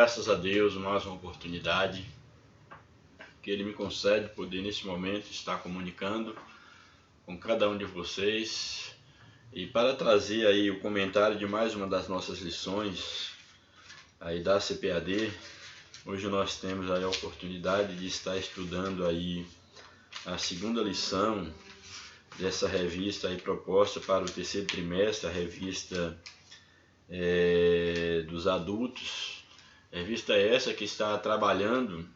graças a Deus, mais uma oportunidade que Ele me concede poder nesse momento estar comunicando com cada um de vocês e para trazer aí o comentário de mais uma das nossas lições aí da CPAD. Hoje nós temos aí a oportunidade de estar estudando aí a segunda lição dessa revista aí proposta para o terceiro trimestre, a revista dos adultos. Revista essa que está trabalhando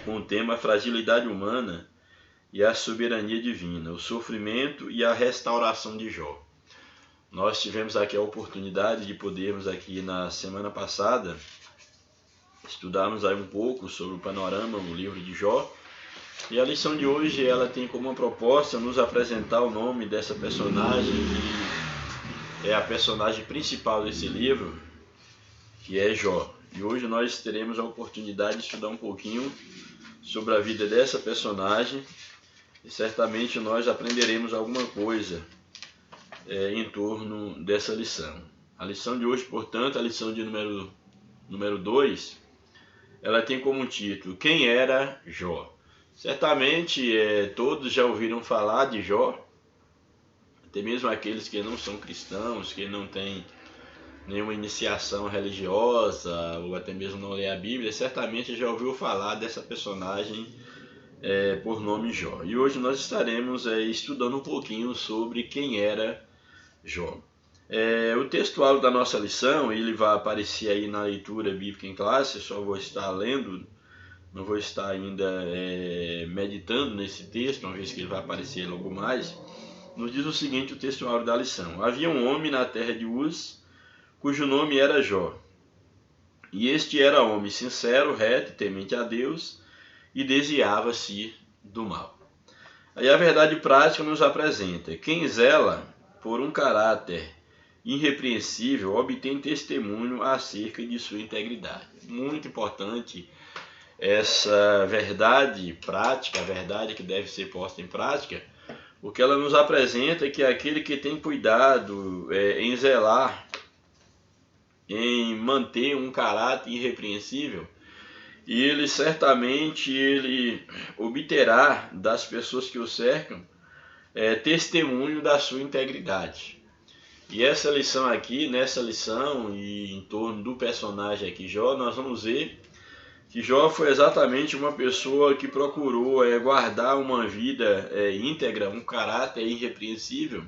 com o tema Fragilidade Humana e a Soberania Divina, o sofrimento e a restauração de Jó. Nós tivemos aqui a oportunidade de podermos aqui na semana passada estudarmos aí um pouco sobre o panorama no livro de Jó, e a lição de hoje ela tem como uma proposta nos apresentar o nome dessa personagem que é a personagem principal desse livro, que é Jó. E hoje nós teremos a oportunidade de estudar um pouquinho sobre a vida dessa personagem e certamente nós aprenderemos alguma coisa em torno dessa lição. A lição de hoje, portanto, a lição de número 2, ela tem como título Quem era Jó? Certamente todos já ouviram falar de Jó, até mesmo aqueles que não são cristãos, que não têm nenhuma iniciação religiosa ou até mesmo não lê a Bíblia, certamente já ouviu falar dessa personagem por nome Jó. E hoje nós estaremos estudando um pouquinho sobre quem era Jó. O textual da nossa lição, ele vai aparecer aí na leitura bíblica em classe, só vou estar lendo, não vou estar ainda meditando nesse texto, uma vez que ele vai aparecer logo mais. Nos diz o seguinte, o textual da lição: Havia um homem na terra de Uz, cujo nome era Jó. E este era homem sincero, reto, temente a Deus, e desviava-se do mal. Aí a verdade prática nos apresenta: quem zela por um caráter irrepreensível obtém testemunho acerca de sua integridade. Muito importante essa verdade prática, a verdade que deve ser posta em prática, porque ela nos apresenta que aquele que tem cuidado em zelar, em manter um caráter irrepreensível, e ele certamente obterá das pessoas que o cercam testemunho da sua integridade. E essa lição aqui, nessa lição e em torno do personagem aqui Jó, nós vamos ver que Jó foi exatamente uma pessoa que procurou guardar uma vida íntegra, um caráter irrepreensível,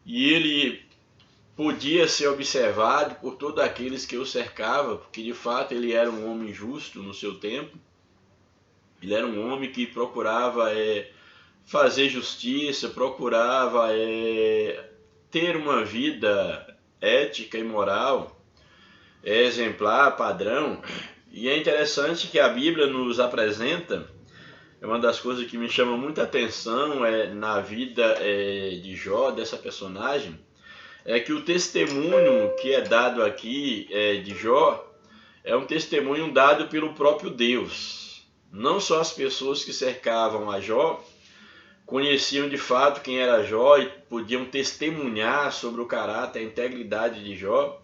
e ele podia ser observado por todos aqueles que o cercavam, porque de fato ele era um homem justo no seu tempo, ele era um homem que procurava fazer justiça, procurava ter uma vida ética e moral, exemplar, padrão. E é interessante que a Bíblia nos apresenta, uma das coisas que me chama muita atenção na vida de Jó, dessa personagem, é que o testemunho que é dado aqui de Jó é um testemunho dado pelo próprio Deus. Não só as pessoas que cercavam a Jó conheciam de fato quem era Jó e podiam testemunhar sobre o caráter, a integridade de Jó,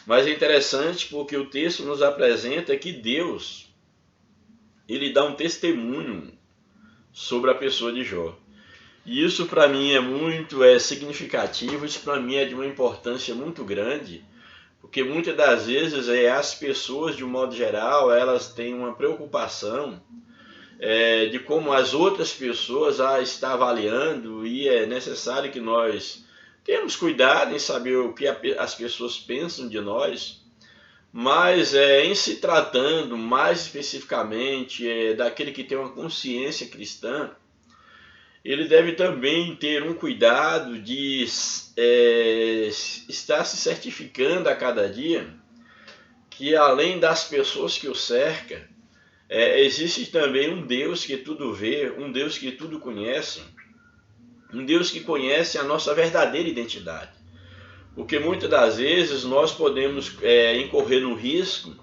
mas é interessante porque o texto nos apresenta que Deus, ele dá um testemunho sobre a pessoa de Jó. E isso para mim é muito significativo, isso para mim é de uma importância muito grande, porque muitas das vezes as pessoas, de um modo geral, elas têm uma preocupação de como as outras pessoas estão avaliando, e é necessário que nós temos cuidado em saber o que as pessoas pensam de nós, mas em se tratando mais especificamente daquele que tem uma consciência cristã, ele deve também ter um cuidado de estar se certificando a cada dia que além das pessoas que o cercam, existe também um Deus que tudo vê, um Deus que tudo conhece, um Deus que conhece a nossa verdadeira identidade. Porque muitas das vezes nós podemos incorrer no risco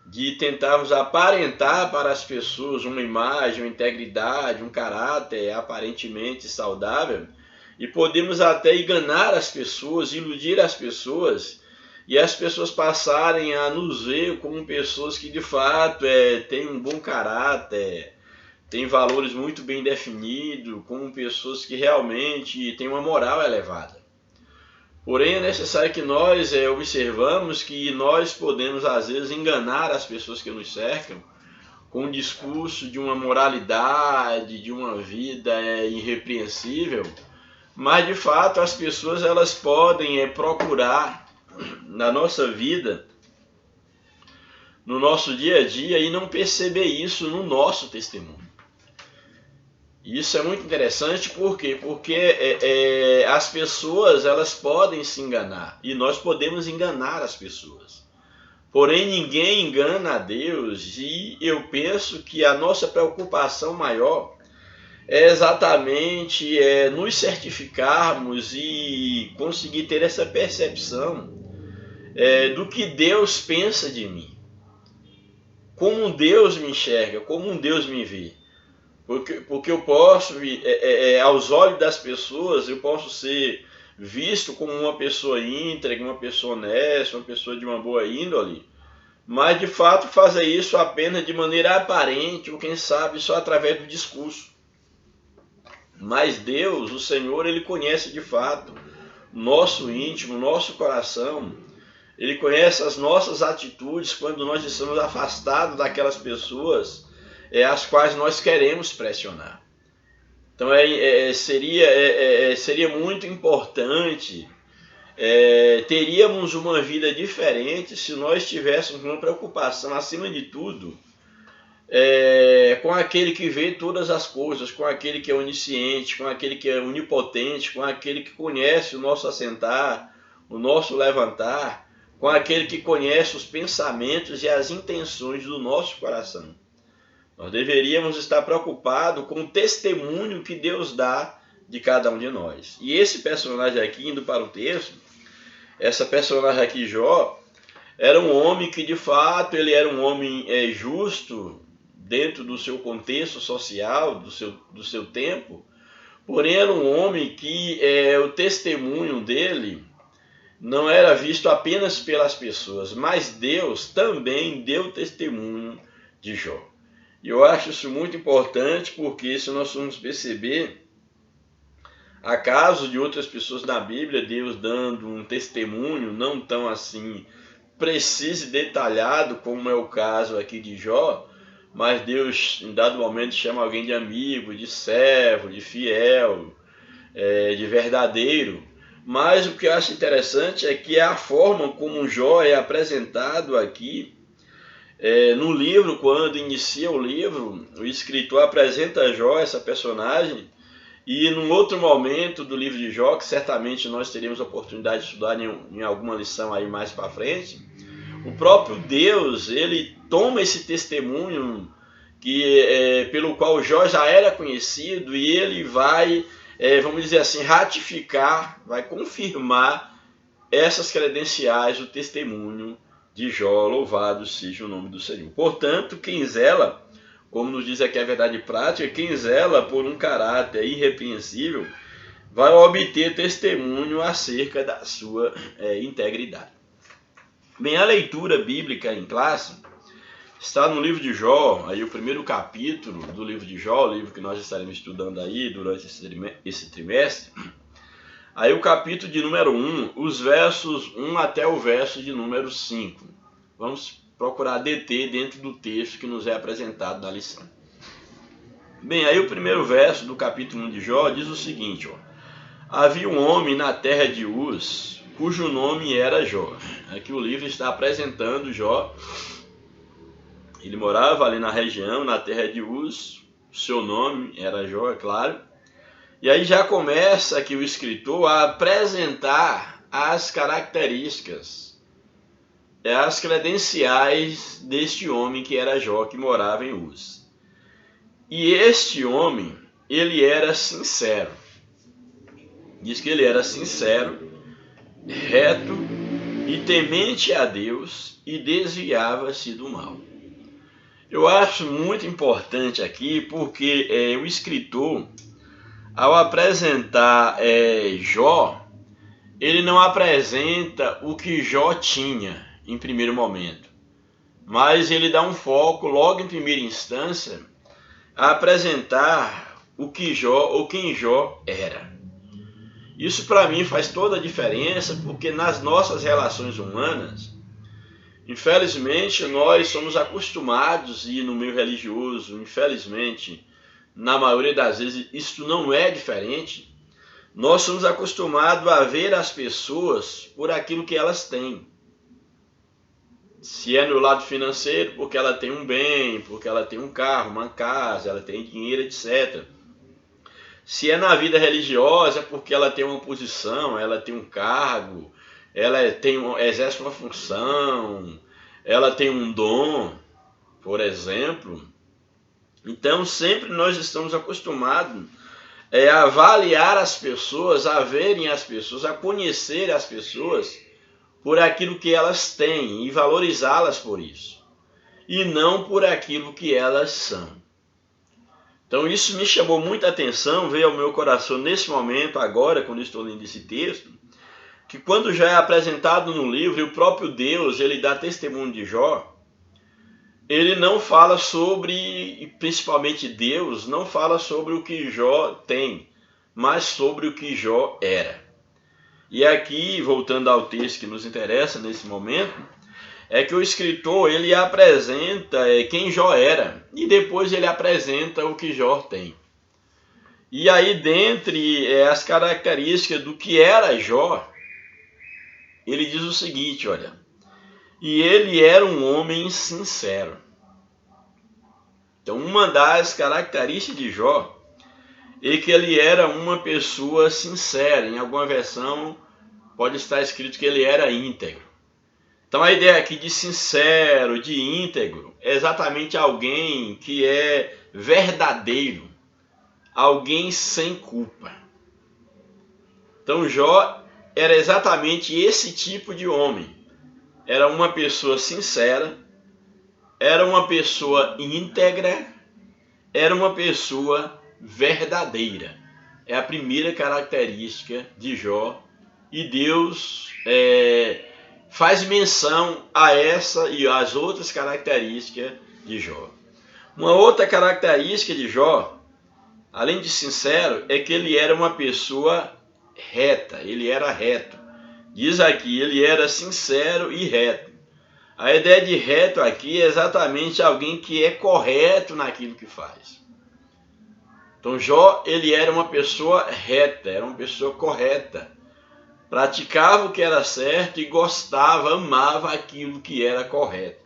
de tentarmos aparentar para as pessoas uma imagem, uma integridade, um caráter aparentemente saudável, e podemos até enganar as pessoas, iludir as pessoas, e as pessoas passarem a nos ver como pessoas que de fato têm um bom caráter, têm valores muito bem definidos, como pessoas que realmente têm uma moral elevada. Porém, é necessário que nós observamos que nós podemos, às vezes, enganar as pessoas que nos cercam com o discurso de uma moralidade, de uma vida irrepreensível, mas, de fato, as pessoas elas podem procurar na nossa vida, no nosso dia a dia, e não perceber isso no nosso testemunho. Isso é muito interessante, por quê? Porque as pessoas elas podem se enganar e nós podemos enganar as pessoas. Porém, ninguém engana a Deus, e eu penso que a nossa preocupação maior é exatamente nos certificarmos e conseguir ter essa percepção do que Deus pensa de mim, como Deus me enxerga, como Deus me vê. Porque eu posso, aos olhos das pessoas, eu posso ser visto como uma pessoa íntegra, uma pessoa honesta, uma pessoa de uma boa índole, mas de fato fazer isso apenas de maneira aparente, ou quem sabe só através do discurso. Mas Deus, o Senhor, Ele conhece de fato nosso íntimo, nosso coração. Ele conhece as nossas atitudes quando nós estamos afastados daquelas pessoas as quais nós queremos pressionar. Então seria muito importante, teríamos uma vida diferente se nós tivéssemos uma preocupação, acima de tudo, com aquele que vê todas as coisas, com aquele que é onisciente, com aquele que é onipotente, com aquele que conhece o nosso assentar, o nosso levantar, com aquele que conhece os pensamentos e as intenções do nosso coração. Nós deveríamos estar preocupados com o testemunho que Deus dá de cada um de nós. E esse personagem aqui, indo para o texto, essa personagem aqui, Jó, era um homem que de fato ele era um homem justo dentro do seu contexto social, do seu tempo, porém era um homem que o testemunho dele não era visto apenas pelas pessoas, mas Deus também deu testemunho de Jó. E eu acho isso muito importante, porque se nós formos perceber, há casos de outras pessoas na Bíblia, Deus dando um testemunho não tão assim preciso e detalhado como é o caso aqui de Jó, mas Deus em dado momento chama alguém de amigo, de servo, de fiel, de verdadeiro. Mas o que eu acho interessante é que a forma como Jó é apresentado aqui, no livro, quando inicia o livro, o escritor apresenta Jó, essa personagem, e num outro momento do livro de Jó, que certamente nós teríamos a oportunidade de estudar em alguma lição aí mais para frente, o próprio Deus, ele toma esse testemunho pelo qual Jó já era conhecido, e ele vai, vamos dizer assim, ratificar, vai confirmar essas credenciais do testemunho de Jó. Louvado seja o nome do Senhor. Portanto, quem zela, como nos diz aqui a verdade prática, quem zela por um caráter irrepreensível vai obter testemunho acerca da sua integridade. Bem, a leitura bíblica em classe está no livro de Jó, aí o primeiro capítulo do livro de Jó, o livro que nós estaremos estudando aí durante esse trimestre. Aí o capítulo de número 1, os versos 1 até o verso de número 5. Vamos procurar deter dentro do texto que nos é apresentado na lição. Bem, aí o primeiro verso do capítulo 1 de Jó diz o seguinte, havia um homem na terra de Uz, cujo nome era Jó. Aqui o livro está apresentando Jó. Ele morava ali na região, na terra de Uz, seu nome era Jó, é claro. E aí já começa aqui o escritor a apresentar as características, as credenciais deste homem que era Jó, que morava em Uz. E este homem, ele era sincero. Diz que ele era sincero, reto e temente a Deus, e desviava-se do mal. Eu acho muito importante aqui, porque o escritor, ao apresentar Jó, ele não apresenta o que Jó tinha em primeiro momento, mas ele dá um foco logo em primeira instância a apresentar o que Jó ou quem Jó era. Isso para mim faz toda a diferença, porque nas nossas relações humanas, infelizmente, nós somos acostumados, e no meio religioso, infelizmente, na maioria das vezes, isso não é diferente. Nós somos acostumados a ver as pessoas por aquilo que elas têm. Se é no lado financeiro, porque ela tem um bem, porque ela tem um carro, uma casa, ela tem dinheiro, etc. Se é na vida religiosa, porque ela tem uma posição, ela tem um cargo, exerce uma função, ela tem um dom, por exemplo. Então, sempre nós estamos acostumados a avaliar as pessoas, a verem as pessoas, a conhecer as pessoas por aquilo que elas têm e valorizá-las por isso, e não por aquilo que elas são. Então isso me chamou muita atenção, veio ao meu coração nesse momento, agora, quando estou lendo esse texto, que quando já é apresentado no livro, e o próprio Deus, ele dá testemunho de Jó, ele não fala sobre, principalmente Deus, não fala sobre o que Jó tem, mas sobre o que Jó era. E aqui, voltando ao texto que nos interessa nesse momento, é que o escritor ele apresenta quem Jó era e depois ele apresenta o que Jó tem. E aí, dentre as características do que era Jó, ele diz o seguinte, olha, e ele era um homem sincero. Então, uma das características de Jó é que ele era uma pessoa sincera. Em alguma versão pode estar escrito que ele era íntegro. Então a ideia aqui de sincero, de íntegro, é exatamente alguém que é verdadeiro, alguém sem culpa. Então Jó era exatamente esse tipo de homem. Era uma pessoa sincera, era uma pessoa íntegra, era uma pessoa verdadeira. É a primeira característica de Jó. E Deus faz menção a essa e às outras características de Jó. Uma outra característica de Jó, além de sincero, é que ele era uma pessoa reta, ele era reto. Diz aqui, ele era sincero e reto. A ideia de reto aqui é exatamente alguém que é correto naquilo que faz. Então Jó, ele era uma pessoa reta, era uma pessoa correta. Praticava o que era certo e gostava, amava aquilo que era correto.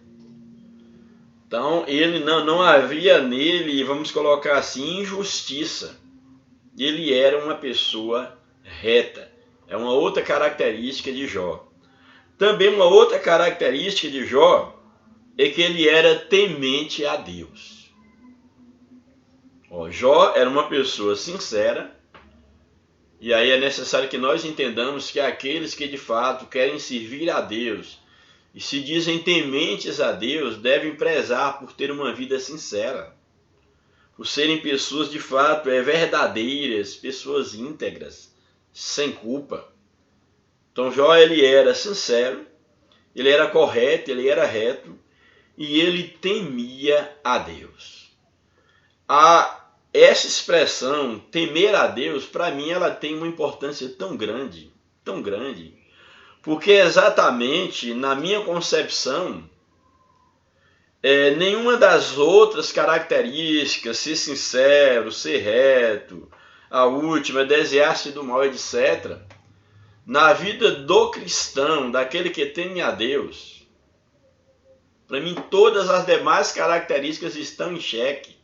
Então, ele não havia nele, vamos colocar assim, injustiça. Ele era uma pessoa reta. É uma outra característica de Jó. Também uma outra característica de Jó é que ele era temente a Deus. Jó era uma pessoa sincera. E aí é necessário que nós entendamos que aqueles que de fato querem servir a Deus e se dizem tementes a Deus devem prezar por ter uma vida sincera, por serem pessoas de fato verdadeiras, pessoas íntegras, sem culpa. Então Jó ele era sincero, ele era correto, ele era reto e ele temia a Deus. Essa expressão, temer a Deus, para mim ela tem uma importância tão grande, porque exatamente na minha concepção, nenhuma das outras características, ser sincero, ser reto, a última, desviar-se do mal, etc., na vida do cristão, daquele que teme a Deus, para mim todas as demais características estão em xeque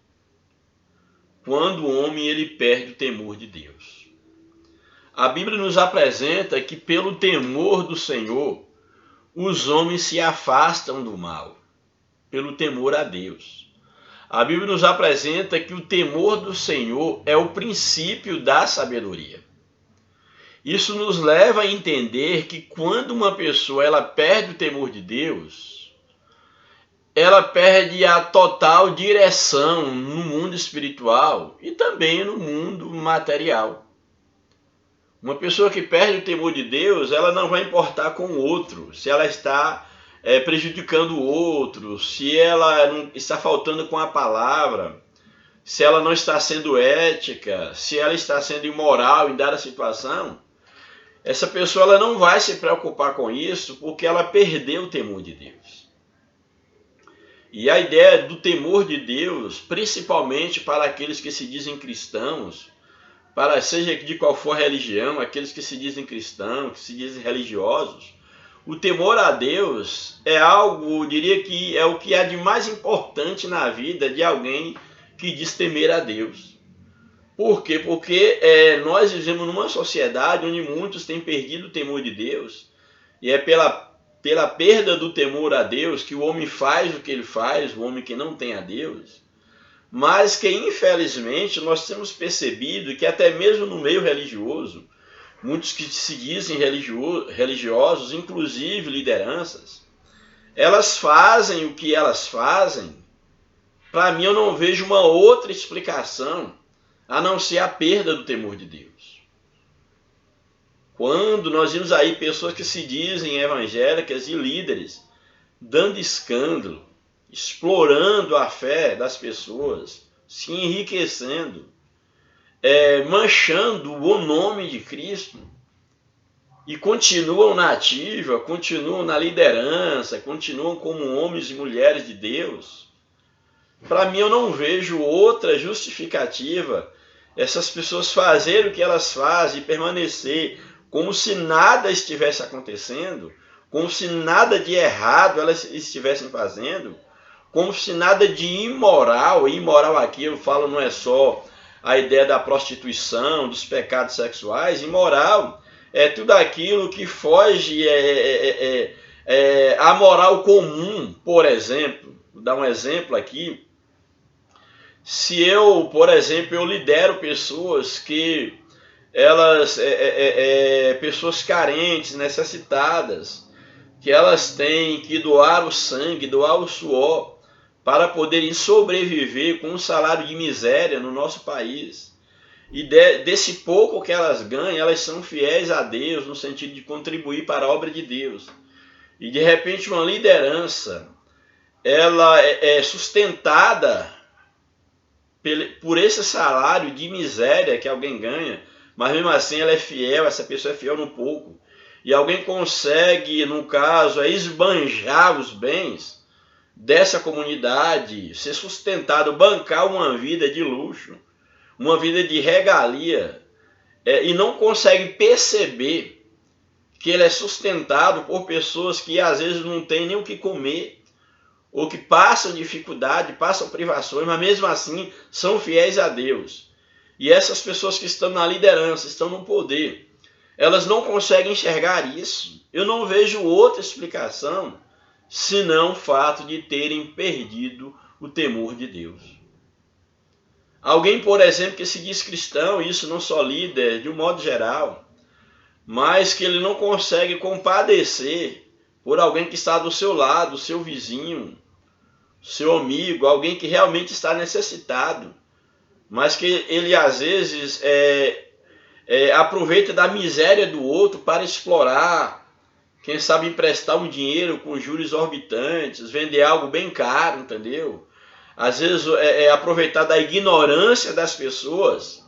quando o homem ele perde o temor de Deus. A Bíblia nos apresenta que pelo temor do Senhor, os homens se afastam do mal, pelo temor a Deus. A Bíblia nos apresenta que o temor do Senhor é o princípio da sabedoria. Isso nos leva a entender que quando uma pessoa ela perde o temor de Deus, ela perde a total direção no mundo espiritual e também no mundo material. Uma pessoa que perde o temor de Deus, ela não vai importar com o outro, se ela está prejudicando o outro, se ela não está faltando com a palavra, se ela não está sendo ética, se ela está sendo imoral em dada situação. Essa pessoa ela não vai se preocupar com isso porque ela perdeu o temor de Deus. E a ideia do temor de Deus, principalmente para aqueles que se dizem cristãos, para seja de qual for a religião, aqueles que se dizem cristãos, que se dizem religiosos, o temor a Deus é algo, eu diria que é o que há de mais importante na vida de alguém que diz temer a Deus. Por quê? Porque nós vivemos numa sociedade onde muitos têm perdido o temor de Deus, e é pela perda do temor a Deus que o homem faz o que ele faz, o homem que não tem a Deus, mas que infelizmente nós temos percebido que até mesmo no meio religioso, muitos que se dizem religiosos, inclusive lideranças, elas fazem o que elas fazem. Para mim, eu não vejo uma outra explicação a não ser a perda do temor de Deus. Quando nós vimos aí pessoas que se dizem evangélicas e líderes dando escândalo, explorando a fé das pessoas, se enriquecendo, manchando o nome de Cristo, e continuam na ativa, continuam na liderança, continuam como homens e mulheres de Deus. Para mim, eu não vejo outra justificativa essas pessoas fazerem o que elas fazem e permanecer como se nada estivesse acontecendo, como se nada de errado elas estivessem fazendo, como se nada de imoral, e imoral aqui eu falo não é só a ideia da prostituição, dos pecados sexuais, imoral é tudo aquilo que foge à moral comum. Por exemplo, vou dar um exemplo aqui. Se eu, por exemplo, eu lidero pessoas que elas, pessoas carentes, necessitadas, que elas têm que doar o sangue, doar o suor, para poderem sobreviver com um salário de miséria no nosso país. E desse pouco que elas ganham, elas são fiéis a Deus, no sentido de contribuir para a obra de Deus. E de repente uma liderança, ela é sustentada por esse salário de miséria que alguém ganha, mas mesmo assim ela é fiel, essa pessoa é fiel no pouco. E alguém consegue, no caso, esbanjar os bens dessa comunidade, ser sustentado, bancar uma vida de luxo, uma vida de regalia, e não consegue perceber que ele é sustentado por pessoas que às vezes não têm nem o que comer, ou que passam dificuldade, passam privações, mas mesmo assim são fiéis a Deus. E essas pessoas que estão na liderança, estão no poder, elas não conseguem enxergar isso. Eu não vejo outra explicação senão o fato de terem perdido o temor de Deus. Alguém, por exemplo, que se diz cristão, isso não só líder, de um modo geral, mas que ele não consegue compadecer por alguém que está do seu lado, seu vizinho, seu amigo, alguém que realmente está necessitado, mas que ele às vezes aproveita da miséria do outro para explorar, quem sabe emprestar um dinheiro com juros exorbitantes, vender algo bem caro, entendeu? Às vezes aproveitar da ignorância das pessoas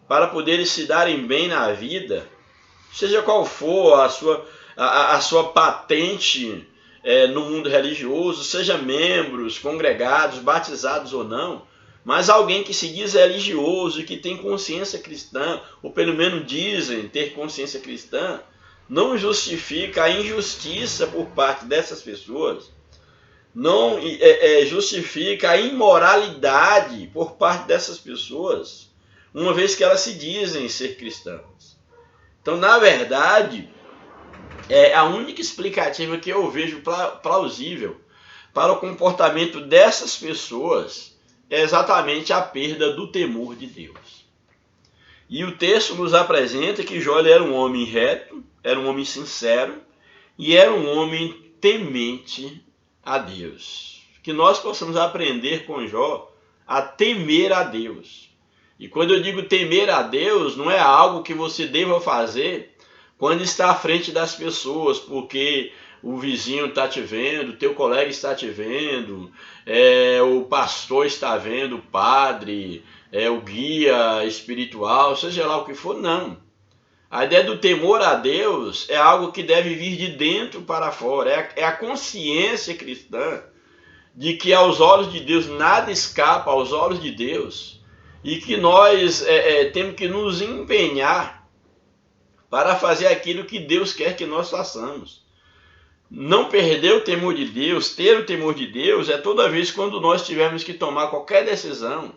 para poderem se darem bem na vida, seja qual for a sua patente no mundo religioso, seja membros, congregados, batizados ou não, mas alguém que se diz religioso e que tem consciência cristã, ou pelo menos dizem ter consciência cristã, não justifica a injustiça por parte dessas pessoas, não justifica a imoralidade por parte dessas pessoas, uma vez que elas se dizem ser cristãos. Então, na verdade, a única explicativa que eu vejo plausível para o comportamento dessas pessoas é exatamente a perda do temor de Deus. E o texto nos apresenta que Jó era um homem reto, era um homem sincero e era um homem temente a Deus. Que nós possamos aprender com Jó a temer a Deus. E quando eu digo temer a Deus, não é algo que você deva fazer quando está à frente das pessoas, porque o vizinho está te vendo, o teu colega está te vendo, o pastor está vendo, o padre, o guia espiritual, seja lá o que for, não. A ideia do temor a Deus é algo que deve vir de dentro para fora, é a consciência cristã de que aos olhos de Deus nada escapa aos olhos de Deus e que nós temos que nos empenhar para fazer aquilo que Deus quer que nós façamos. Não perder o temor de Deus, ter o temor de Deus, é toda vez quando nós tivermos que tomar qualquer decisão,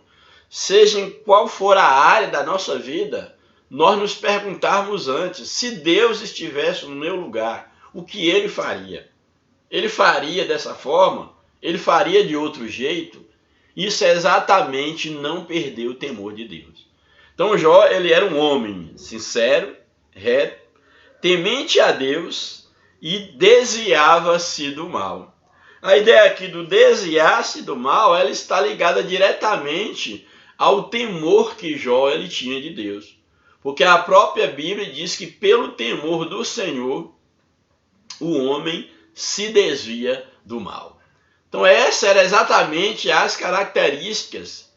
seja em qual for a área da nossa vida, nós nos perguntarmos antes, se Deus estivesse no meu lugar, o que ele faria? Ele faria dessa forma? Ele faria de outro jeito? Isso é exatamente não perder o temor de Deus. Então Jó, ele era um homem sincero, reto, temente a Deus e desviava-se do mal. A ideia aqui do desviar-se do mal, ela está ligada diretamente ao temor que Jó ele tinha de Deus. Porque a própria Bíblia diz que pelo temor do Senhor, o homem se desvia do mal. Então essas eram exatamente as características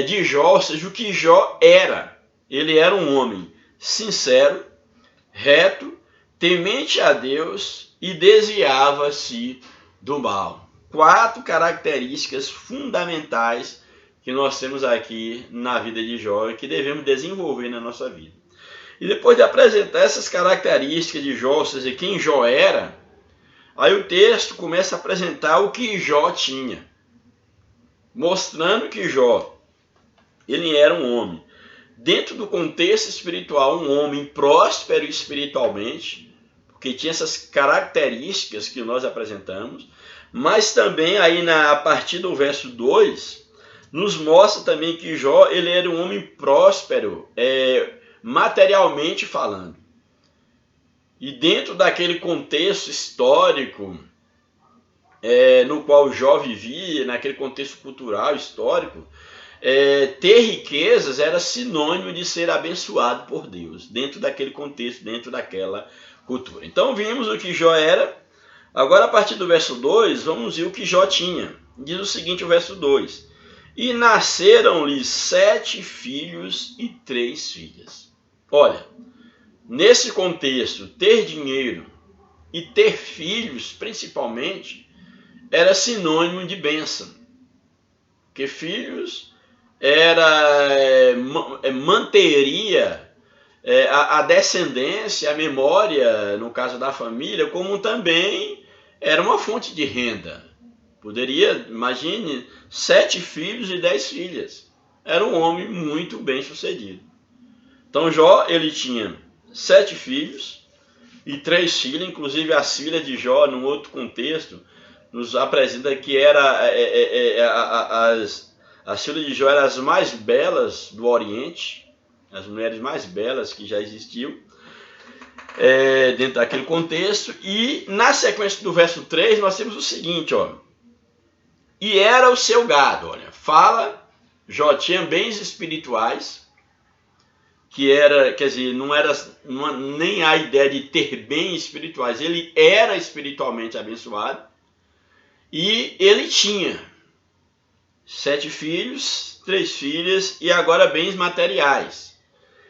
de Jó, ou seja, o que Jó era. Ele era um homem sincero, reto, temente a Deus e desviava-se do mal. 4 características fundamentais que nós temos aqui na vida de Jó e que devemos desenvolver na nossa vida. E depois de apresentar essas características de Jó, ou seja, quem Jó era, aí o texto começa a apresentar o que Jó tinha, mostrando que Jó, ele era um homem, dentro do contexto espiritual, um homem próspero espiritualmente, porque tinha essas características que nós apresentamos, mas também aí a partir do verso 2, nos mostra também que Jó, ele era um homem próspero, materialmente falando. E dentro daquele contexto histórico no qual Jó vivia, naquele contexto cultural, histórico, ter riquezas era sinônimo de ser abençoado por Deus, dentro daquele contexto, dentro daquela cultura. Então vimos o que Jó era. Agora a partir do verso 2, vamos ver o que Jó tinha. Diz o seguinte, o verso 2. E nasceram-lhe 7 filhos e 3 filhas. Olha, nesse contexto, ter dinheiro e ter filhos, principalmente, era sinônimo de bênção. Porque filhos manteria a descendência, a memória, no caso da família, como também era uma fonte de renda. Poderia, imagine, 7 filhos e 10 filhas. Era um homem muito bem sucedido. Então Jó, ele tinha 7 filhos e 3 filhas, inclusive as filhas de Jó, num outro contexto, nos apresenta que as filhas de Jó eram as mais belas do Oriente, as mulheres mais belas que já existiam, dentro daquele contexto. E na sequência do verso 3, nós temos o seguinte, ó. E era o seu gado, olha, fala, Jó tinha bens espirituais, que era, quer dizer, não era nem a ideia de ter bens espirituais, ele era espiritualmente abençoado, e ele tinha 7 filhos, 3 filhas, e agora bens materiais.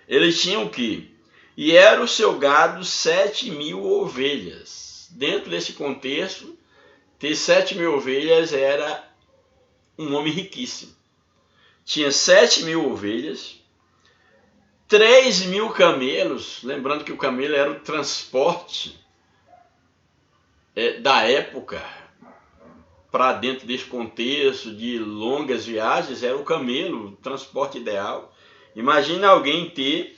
Ele tinha o quê? E era o seu gado 7.000 ovelhas. Dentro desse contexto, ter 7.000 ovelhas era um homem riquíssimo. Tinha 7.000 ovelhas, 3.000 camelos, lembrando que o camelo era o transporte da época, para dentro desse contexto de longas viagens, era o camelo, o transporte ideal. Imagina alguém ter,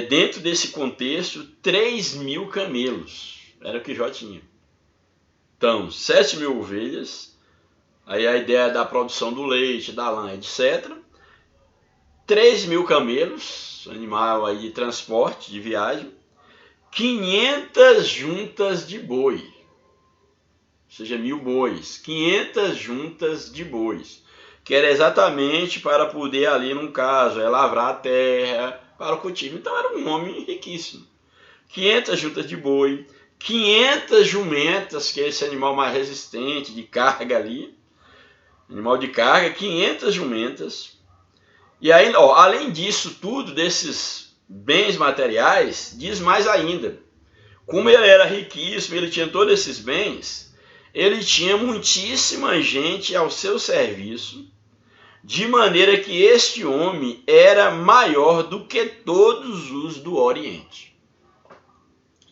dentro desse contexto, 3.000 camelos, era o que Jó tinha. Então, 7.000 ovelhas, aí a ideia da produção do leite, da lã, etc. 3.000 camelos, animal aí de transporte, de viagem. 500 juntas de boi, ou seja, 1.000 bois. 500 juntas de bois. que era exatamente para poder ali, num caso, lavrar a terra para o cultivo. Então era um homem riquíssimo. 500 juntas de boi, 500 jumentas, que é esse animal mais resistente, de carga ali, animal de carga, 500 jumentas. E aí, além disso tudo, desses bens materiais, diz mais ainda, como ele era riquíssimo, ele tinha todos esses bens, ele tinha muitíssima gente ao seu serviço, de maneira que este homem era maior do que todos os do Oriente.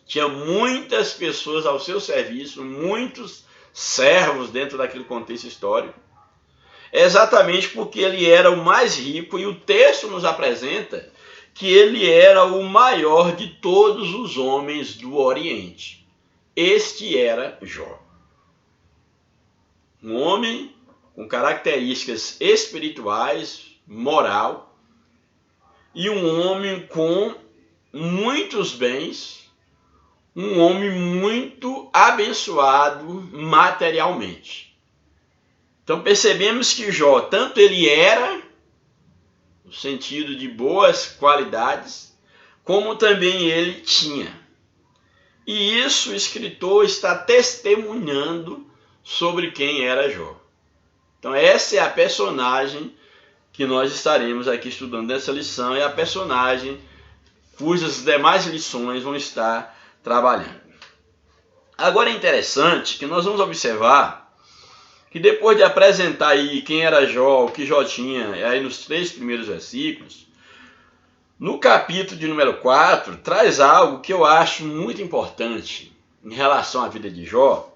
Tinha muitas pessoas ao seu serviço, muitos servos dentro daquele contexto histórico, exatamente porque ele era o mais rico, e o texto nos apresenta que ele era o maior de todos os homens do Oriente. Este era Jó. Um homem com características espirituais, moral, e um homem com muitos bens, um homem muito abençoado materialmente. Então percebemos que Jó, tanto ele era, no sentido de boas qualidades, como também ele tinha. E isso o escritor está testemunhando sobre quem era Jó. Então essa é a personagem que nós estaremos aqui estudando nessa lição, é a personagem cujas demais lições vão estar trabalhando. Agora é interessante que nós vamos observar que depois de apresentar aí quem era Jó, o que Jó tinha, aí nos 3 primeiros versículos, no capítulo de número 4, traz algo que eu acho muito importante em relação à vida de Jó,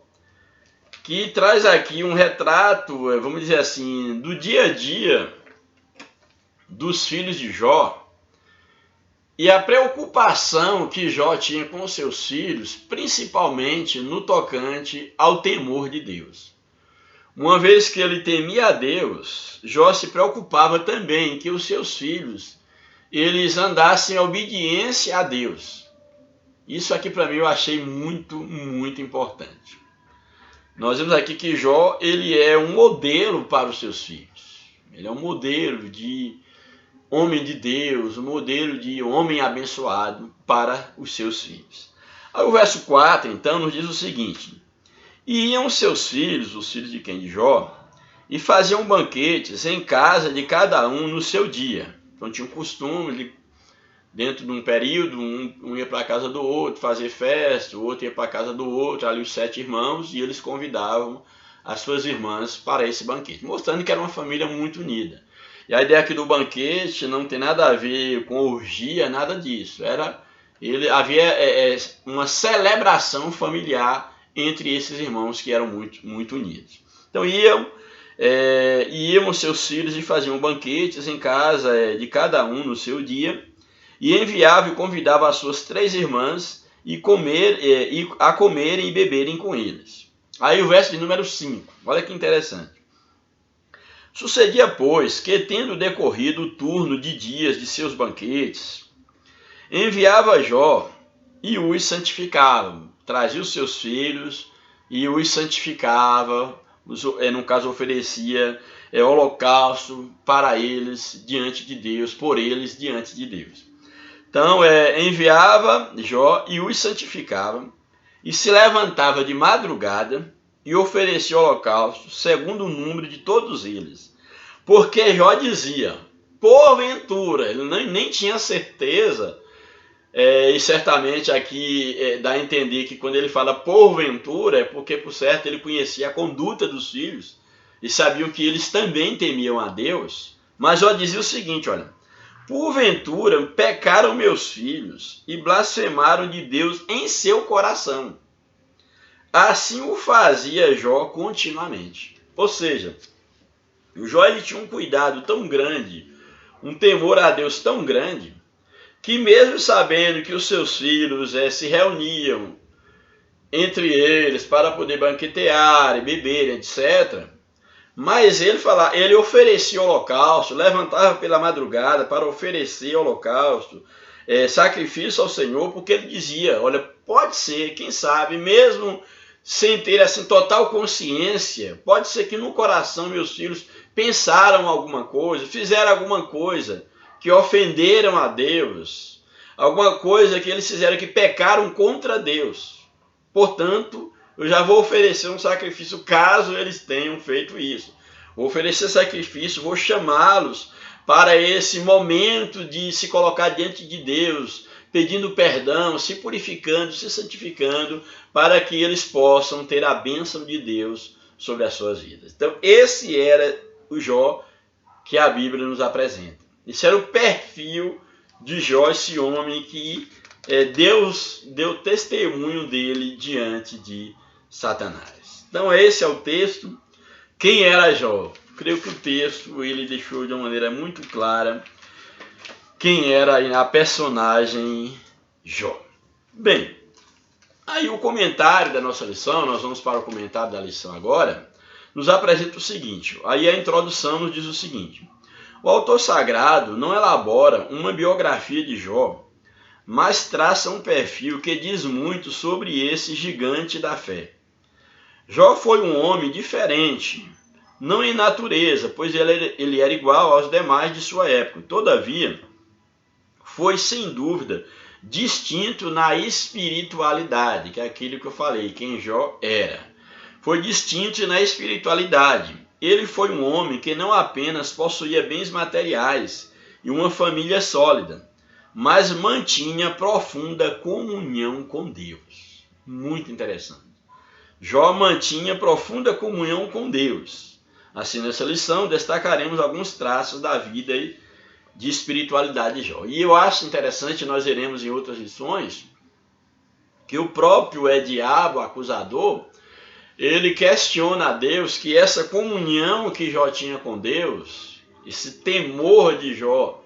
que traz aqui um retrato, vamos dizer assim, do dia a dia dos filhos de Jó, e a preocupação que Jó tinha com seus filhos, principalmente no tocante ao temor de Deus. Uma vez que ele temia a Deus, Jó se preocupava também que os seus filhos eles andassem em obediência a Deus. Isso aqui para mim eu achei muito, muito importante. Nós vemos aqui que Jó ele é um modelo para os seus filhos. Ele é um modelo de homem de Deus, um modelo de homem abençoado para os seus filhos. Aí o verso 4, então, nos diz o seguinte: E iam seus filhos, os filhos de quem? De Jó, e faziam banquetes em casa de cada um no seu dia. Então tinha um costume de, dentro de um período, um ia para a casa do outro fazer festa, o outro ia para a casa do outro, ali os 7 irmãos, e eles convidavam as suas irmãs para esse banquete, mostrando que era uma família muito unida. E a ideia aqui do banquete não tem nada a ver com orgia, nada disso. Havia uma celebração familiar entre esses irmãos que eram muito, muito unidos. Então iam seus filhos e faziam banquetes em casa de cada um no seu dia, e enviava e convidava as suas 3 irmãs a comerem e beberem com eles. Aí o verso de número 5, olha que interessante. Sucedia, pois, que tendo decorrido o turno de dias de seus banquetes, enviava Jó e os santificava. Trazia os seus filhos e os santificava, no caso oferecia holocausto para eles diante de Deus, por eles diante de Deus. Então enviava Jó e os santificava, e se levantava de madrugada e oferecia holocausto segundo o número de todos eles. Porque Jó dizia, porventura, ele nem tinha certeza, e certamente aqui dá a entender que quando ele fala porventura, é porque por certo ele conhecia a conduta dos filhos e sabiam que eles também temiam a Deus. Mas Jó dizia o seguinte, olha, porventura pecaram meus filhos e blasfemaram de Deus em seu coração. Assim o fazia Jó continuamente. Ou seja, o Jó ele tinha um cuidado tão grande, um temor a Deus tão grande, que mesmo sabendo que os seus filhos se reuniam entre eles para poder banquetear e beber, etc., mas ele oferecia holocausto, levantava pela madrugada para oferecer holocausto, sacrifício ao Senhor, porque ele dizia, olha, pode ser, quem sabe, mesmo sem ter assim total consciência. Pode ser que no coração meus filhos pensaram alguma coisa, fizeram alguma coisa que ofenderam a Deus, alguma coisa que eles fizeram que pecaram contra Deus. Portanto, eu já vou oferecer um sacrifício caso eles tenham feito isso. Vou oferecer sacrifício, vou chamá-los para esse momento de se colocar diante de Deus, pedindo perdão, se purificando, se santificando, para que eles possam ter a bênção de Deus sobre as suas vidas. Então, esse era o Jó que a Bíblia nos apresenta. Esse era o perfil de Jó, esse homem que Deus deu testemunho dele diante de Satanás. Então, esse é o texto. Quem era Jó? Creio que o texto ele deixou de uma maneira muito clara quem era a personagem Jó. Bem, aí o comentário da nossa lição, nós vamos para o comentário da lição agora, nos apresenta o seguinte, aí a introdução nos diz o seguinte: o autor sagrado não elabora uma biografia de Jó, mas traça um perfil que diz muito sobre esse gigante da fé. Jó foi um homem diferente, não em natureza, pois ele era igual aos demais de sua época. Todavia, foi sem dúvida distinto na espiritualidade, que é aquilo que eu falei, quem Jó era. Foi distinto na espiritualidade. Ele foi um homem que não apenas possuía bens materiais e uma família sólida, mas mantinha profunda comunhão com Deus. Muito interessante. Jó mantinha profunda comunhão com Deus. Assim, nessa lição, destacaremos alguns traços da vida de espiritualidade de Jó. E eu acho interessante, nós veremos em outras lições, que o próprio diabo acusador, ele questiona a Deus que essa comunhão que Jó tinha com Deus, esse temor de Jó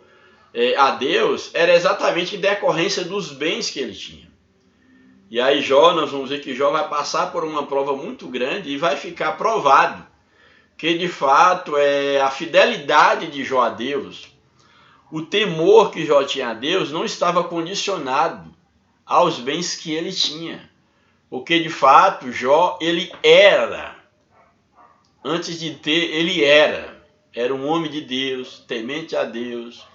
a Deus, era exatamente em decorrência dos bens que ele tinha. E aí Jó, nós vamos ver que Jó vai passar por uma prova muito grande e vai ficar provado que de fato a fidelidade de Jó a Deus, o temor que Jó tinha a Deus não estava condicionado aos bens que ele tinha. Porque de fato Jó, ele era, antes de ter, ele era um homem de Deus, temente a Deus,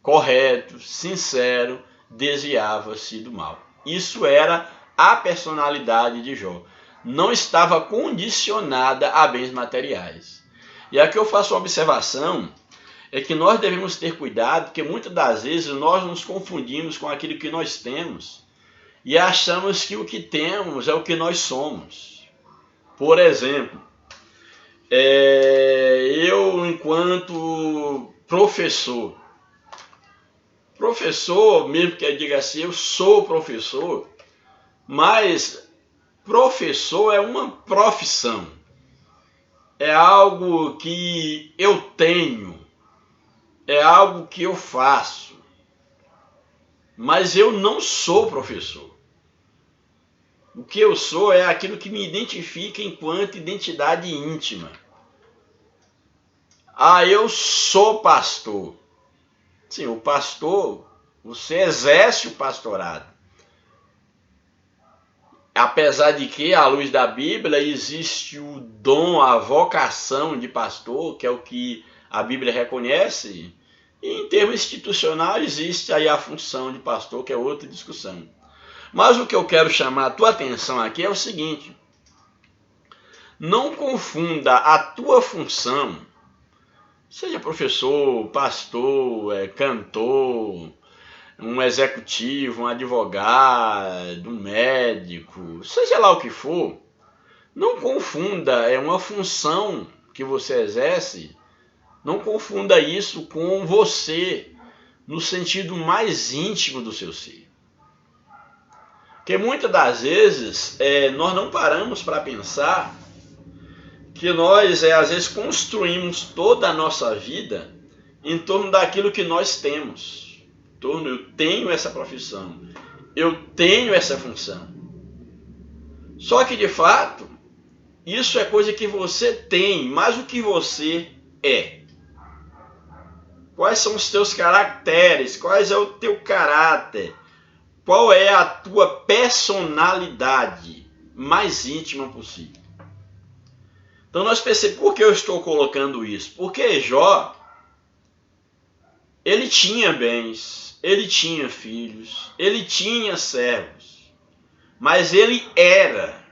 correto, sincero, desviava-se do mal. Isso era a personalidade de Jó. Não estava condicionada a bens materiais. E aqui eu faço uma observação, é que nós devemos ter cuidado, porque muitas das vezes nós nos confundimos com aquilo que nós temos e achamos que o que temos é o que nós somos. Por exemplo, eu enquanto professor, mesmo que eu diga assim, eu sou professor, mas professor é uma profissão, é algo que eu tenho, é algo que eu faço, mas eu não sou professor. O que eu sou é aquilo que me identifica enquanto identidade íntima. Eu sou pastor. Sim, o pastor, você exerce o pastorado. Apesar de que, à luz da Bíblia, existe o dom, a vocação de pastor, que é o que a Bíblia reconhece, e em termos institucionais existe aí a função de pastor, que é outra discussão. Mas o que eu quero chamar a tua atenção aqui é o seguinte: não confunda a tua função, seja professor, pastor, cantor, um executivo, um advogado, um médico, seja lá o que for, não confunda, uma função que você exerce, não confunda isso com você, no sentido mais íntimo do seu ser. Porque muitas das vezes nós não paramos para pensar que nós, às vezes, construímos toda a nossa vida em torno daquilo que nós temos. Eu tenho essa profissão, eu tenho essa função. Só que, de fato, isso é coisa que você tem, mas o que você é. Quais são os teus caracteres? Quais é o teu caráter? Qual é a tua personalidade? mais íntima possível. Então nós percebemos, por que eu estou colocando isso? Porque Jó, ele tinha bens, ele tinha filhos, ele tinha servos, mas ele era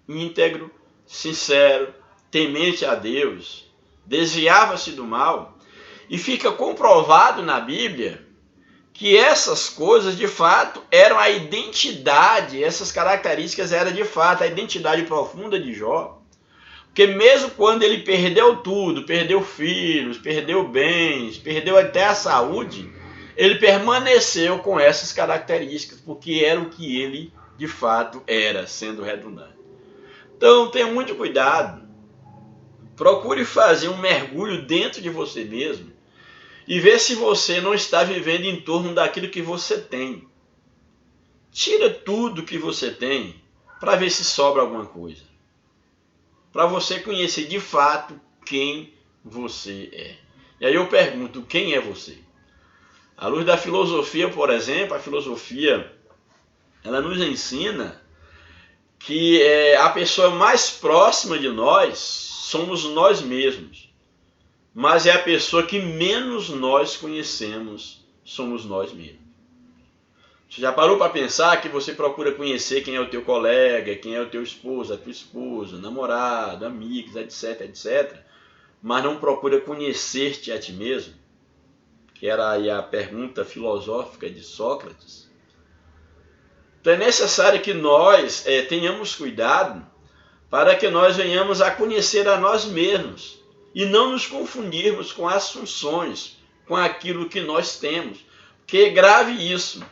íntegro, sincero, temente a Deus, desviava-se do mal, e fica comprovado na Bíblia que essas coisas de fato eram a identidade, essas características eram de fato a identidade profunda de Jó. Porque mesmo quando ele perdeu tudo, perdeu filhos, perdeu bens, perdeu até a saúde, ele permaneceu com essas características, porque era o que ele de fato era, sendo redundante. Então tenha muito cuidado, procure fazer um mergulho dentro de você mesmo e ver se você não está vivendo em torno daquilo que você tem. Tira tudo que você tem para ver se sobra alguma coisa. Para você conhecer de fato quem você é. E aí eu pergunto, quem é você? À luz da filosofia, por exemplo, a filosofia ela nos ensina que a pessoa mais próxima de nós somos nós mesmos. Mas é a pessoa que menos nós conhecemos, somos nós mesmos. Você já parou para pensar que você procura conhecer quem é o teu colega, quem é o teu esposo, a tua esposa, namorado, amigos, etc, etc, mas não procura conhecer-te a ti mesmo? Que era aí a pergunta filosófica de Sócrates. Então é necessário que nós tenhamos cuidado para que nós venhamos a conhecer a nós mesmos e não nos confundirmos com as funções, com aquilo que nós temos. Porque grave isso,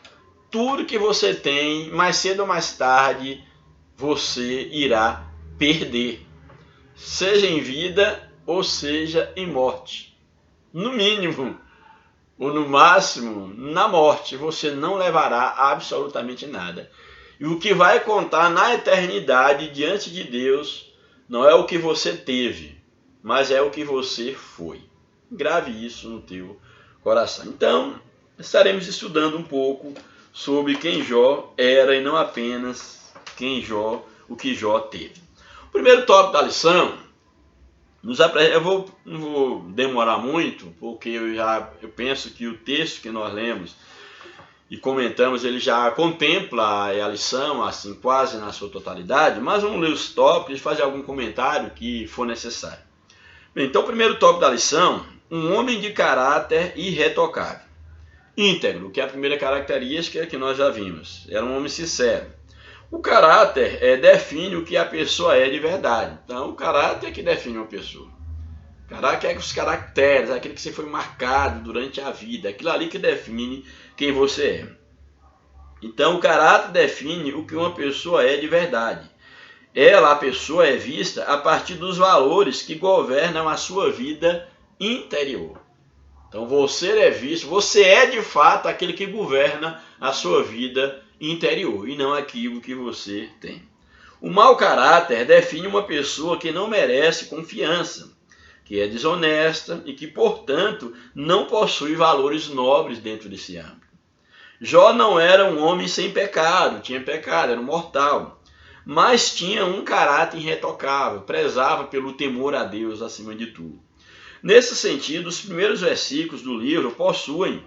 tudo que você tem, mais cedo ou mais tarde, você irá perder. Seja em vida ou seja em morte. No mínimo, ou no máximo, na morte, você não levará absolutamente nada. E o que vai contar na eternidade diante de Deus não é o que você teve, mas é o que você foi. Grave isso no teu coração. Então, estaremos estudando um pouco sobre quem Jó era e não apenas o que Jó teve. O primeiro tópico da lição, não vou demorar muito, porque eu penso que o texto que nós lemos e comentamos, ele já contempla a lição, assim, quase na sua totalidade, mas vamos ler os tópicos e fazer algum comentário que for necessário. Bem, então, o primeiro tópico da lição, um homem de caráter irretocável. Íntegro, que é a primeira característica que nós já vimos, era um homem sincero. O caráter define o que a pessoa é de verdade. Então, o caráter é que define uma pessoa. O caráter é os caracteres, aquele que você foi marcado durante a vida, aquilo ali que define quem você é. Então, o caráter define o que uma pessoa é de verdade. A pessoa é vista a partir dos valores que governam a sua vida interior. Então, você é visto, você é de fato aquele que governa a sua vida interior e não aquilo que você tem. O mau caráter define uma pessoa que não merece confiança, que é desonesta e que, portanto, não possui valores nobres dentro desse âmbito. Jó não era um homem sem pecado, tinha pecado, era um mortal, mas tinha um caráter irretocável, prezava pelo temor a Deus acima de tudo. Nesse sentido, os primeiros versículos do livro possuem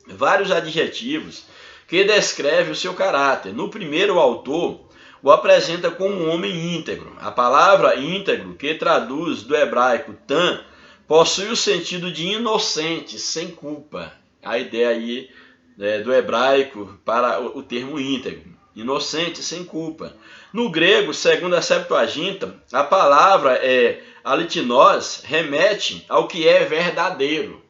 vários adjetivos que descrevem o seu caráter. No primeiro, o autor o apresenta como um homem íntegro. A palavra íntegro, que traduz do hebraico tam, possui o sentido de inocente, sem culpa. A ideia aí do hebraico para o termo íntegro. Inocente, sem culpa. No grego, segundo a Septuaginta, a palavra alitinos remete ao que é verdadeiro.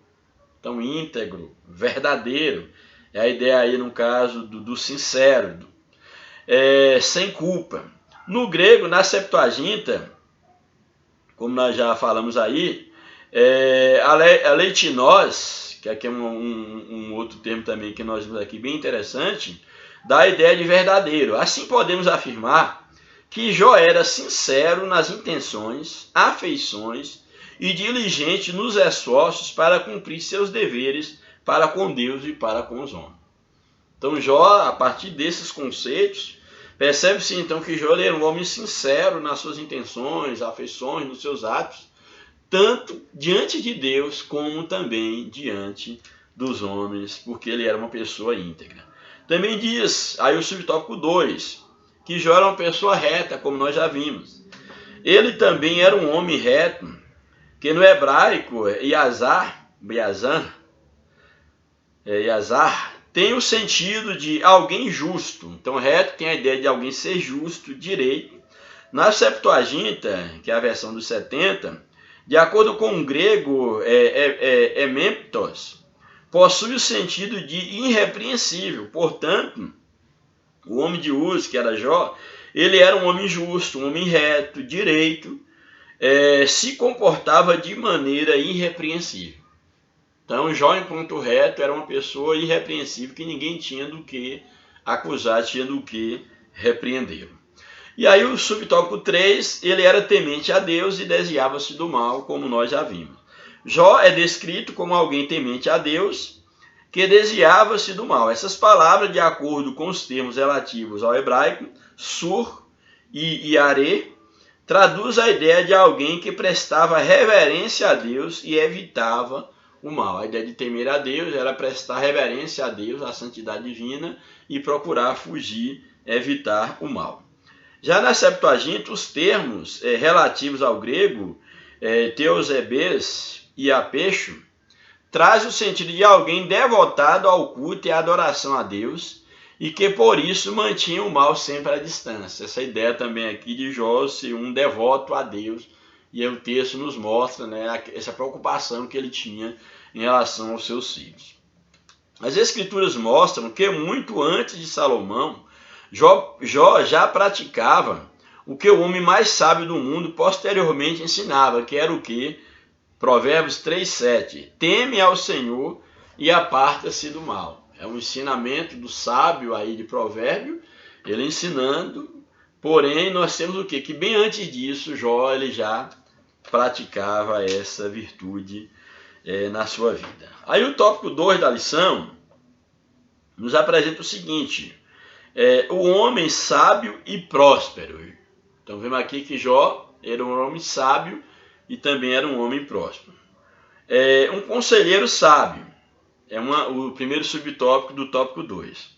Então, íntegro, verdadeiro, é a ideia aí no caso do sincero, sem culpa. No grego, na Septuaginta, como nós já falamos aí, alitinos, que aqui é um outro termo também que nós vimos aqui bem interessante, dá a ideia de verdadeiro. Assim podemos afirmar que Jó era sincero nas intenções, afeições e diligente nos esforços para cumprir seus deveres para com Deus e para com os homens. Então Jó, a partir desses conceitos, Percebe-se então que Jó era um homem sincero nas suas intenções, afeições, nos seus atos, tanto diante de Deus como também diante dos homens, porque ele era uma pessoa íntegra. Também diz, aí o subtópico 2, que Jó era uma pessoa reta, como nós já vimos. Ele também era um homem reto, que no hebraico, Yazar, tem o sentido de alguém justo. Então, reto tem a ideia de alguém ser justo, direito. Na Septuaginta, que é a versão dos 70, de acordo com o grego ememptos, possui o sentido de irrepreensível. Portanto, o homem de Uz, que era Jó, ele era um homem justo, um homem reto, direito, se comportava de maneira irrepreensível. Então, Jó, enquanto reto, era uma pessoa irrepreensível, que ninguém tinha do que acusar, tinha do que repreender. E aí o subtópico 3, ele era temente a Deus e desviava-se do mal, como nós já vimos. Jó é descrito como alguém temente a Deus, que desviava-se do mal. Essas palavras, de acordo com os termos relativos ao hebraico, sur e yare, traduz a ideia de alguém que prestava reverência a Deus e evitava o mal. A ideia de temer a Deus era prestar reverência a Deus, à santidade divina, e procurar fugir, evitar o mal. Já na Septuaginta, os termos relativos ao grego, teosebes e apecho, traz o sentido de alguém devotado ao culto e à adoração a Deus, e que por isso mantinha o mal sempre à distância. Essa ideia também aqui de Jó ser um devoto a Deus, e aí o texto nos mostra, né, essa preocupação que ele tinha em relação aos seus filhos. As Escrituras mostram que muito antes de Salomão, Jó já praticava o que o homem mais sábio do mundo posteriormente ensinava, que era o quê? Provérbios 3,7. Teme ao Senhor e aparta-se do mal. É um ensinamento do sábio aí de Provérbio, ele ensinando, porém nós temos o quê? Que bem antes disso, Jó ele já praticava essa virtude na sua vida. Aí o tópico 2 da lição nos apresenta o seguinte: o homem sábio e próspero. Então vemos aqui que Jó era um homem sábio e também era um homem próspero. Um conselheiro sábio o primeiro subtópico do tópico 2.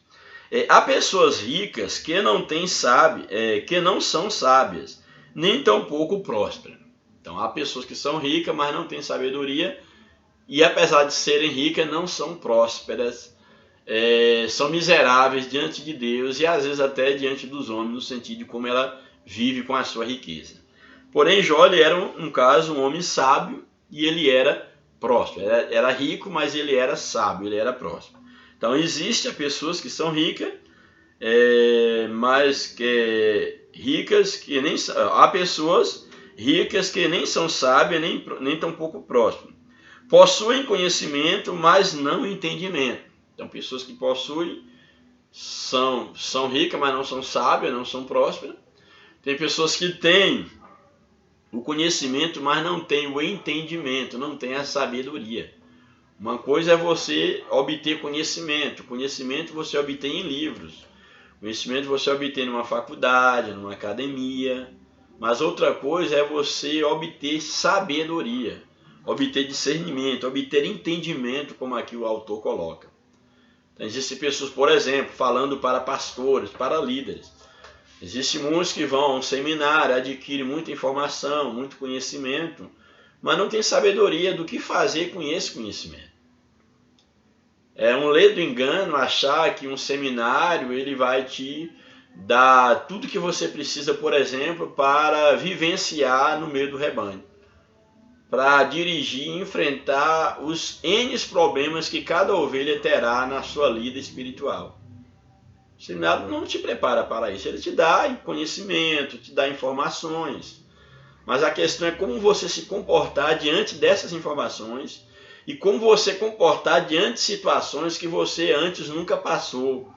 Há pessoas ricas que não são sábias, nem tampouco prósperas. Então há pessoas que são ricas, mas não têm sabedoria, e apesar de serem ricas, não são prósperas, são miseráveis diante de Deus e às vezes até diante dos homens, no sentido de como ela vive com a sua riqueza. Porém, Jó era, no caso, um homem sábio e ele era próspero. Era rico, mas ele era sábio, ele era próspero. Então, existem pessoas que são ricas, mas há pessoas ricas que nem são sábias, nem tampouco prósperas. Possuem conhecimento, mas não entendimento. Então, pessoas que possuem são ricas, mas não são sábias, não são prósperas. Tem pessoas que têm o conhecimento, mas não têm o entendimento, não têm a sabedoria. Uma coisa é você obter conhecimento. Conhecimento você obtém em livros. Conhecimento você obtém numa faculdade, numa academia. Mas outra coisa é você obter sabedoria, obter discernimento, obter entendimento, como aqui o autor coloca. Então, existem pessoas, por exemplo, falando para pastores, para líderes. Existem muitos que vão a um seminário, adquirem muita informação, muito conhecimento, mas não tem sabedoria do que fazer com esse conhecimento. É um ledo engano achar que um seminário ele vai te dar tudo que você precisa, por exemplo, para vivenciar no meio do rebanho, para dirigir e enfrentar os N problemas que cada ovelha terá na sua lida espiritual. O seminário não te prepara para isso, ele te dá conhecimento, te dá informações, mas a questão é como você se comportar diante dessas informações e como você comportar diante de situações que você antes nunca passou,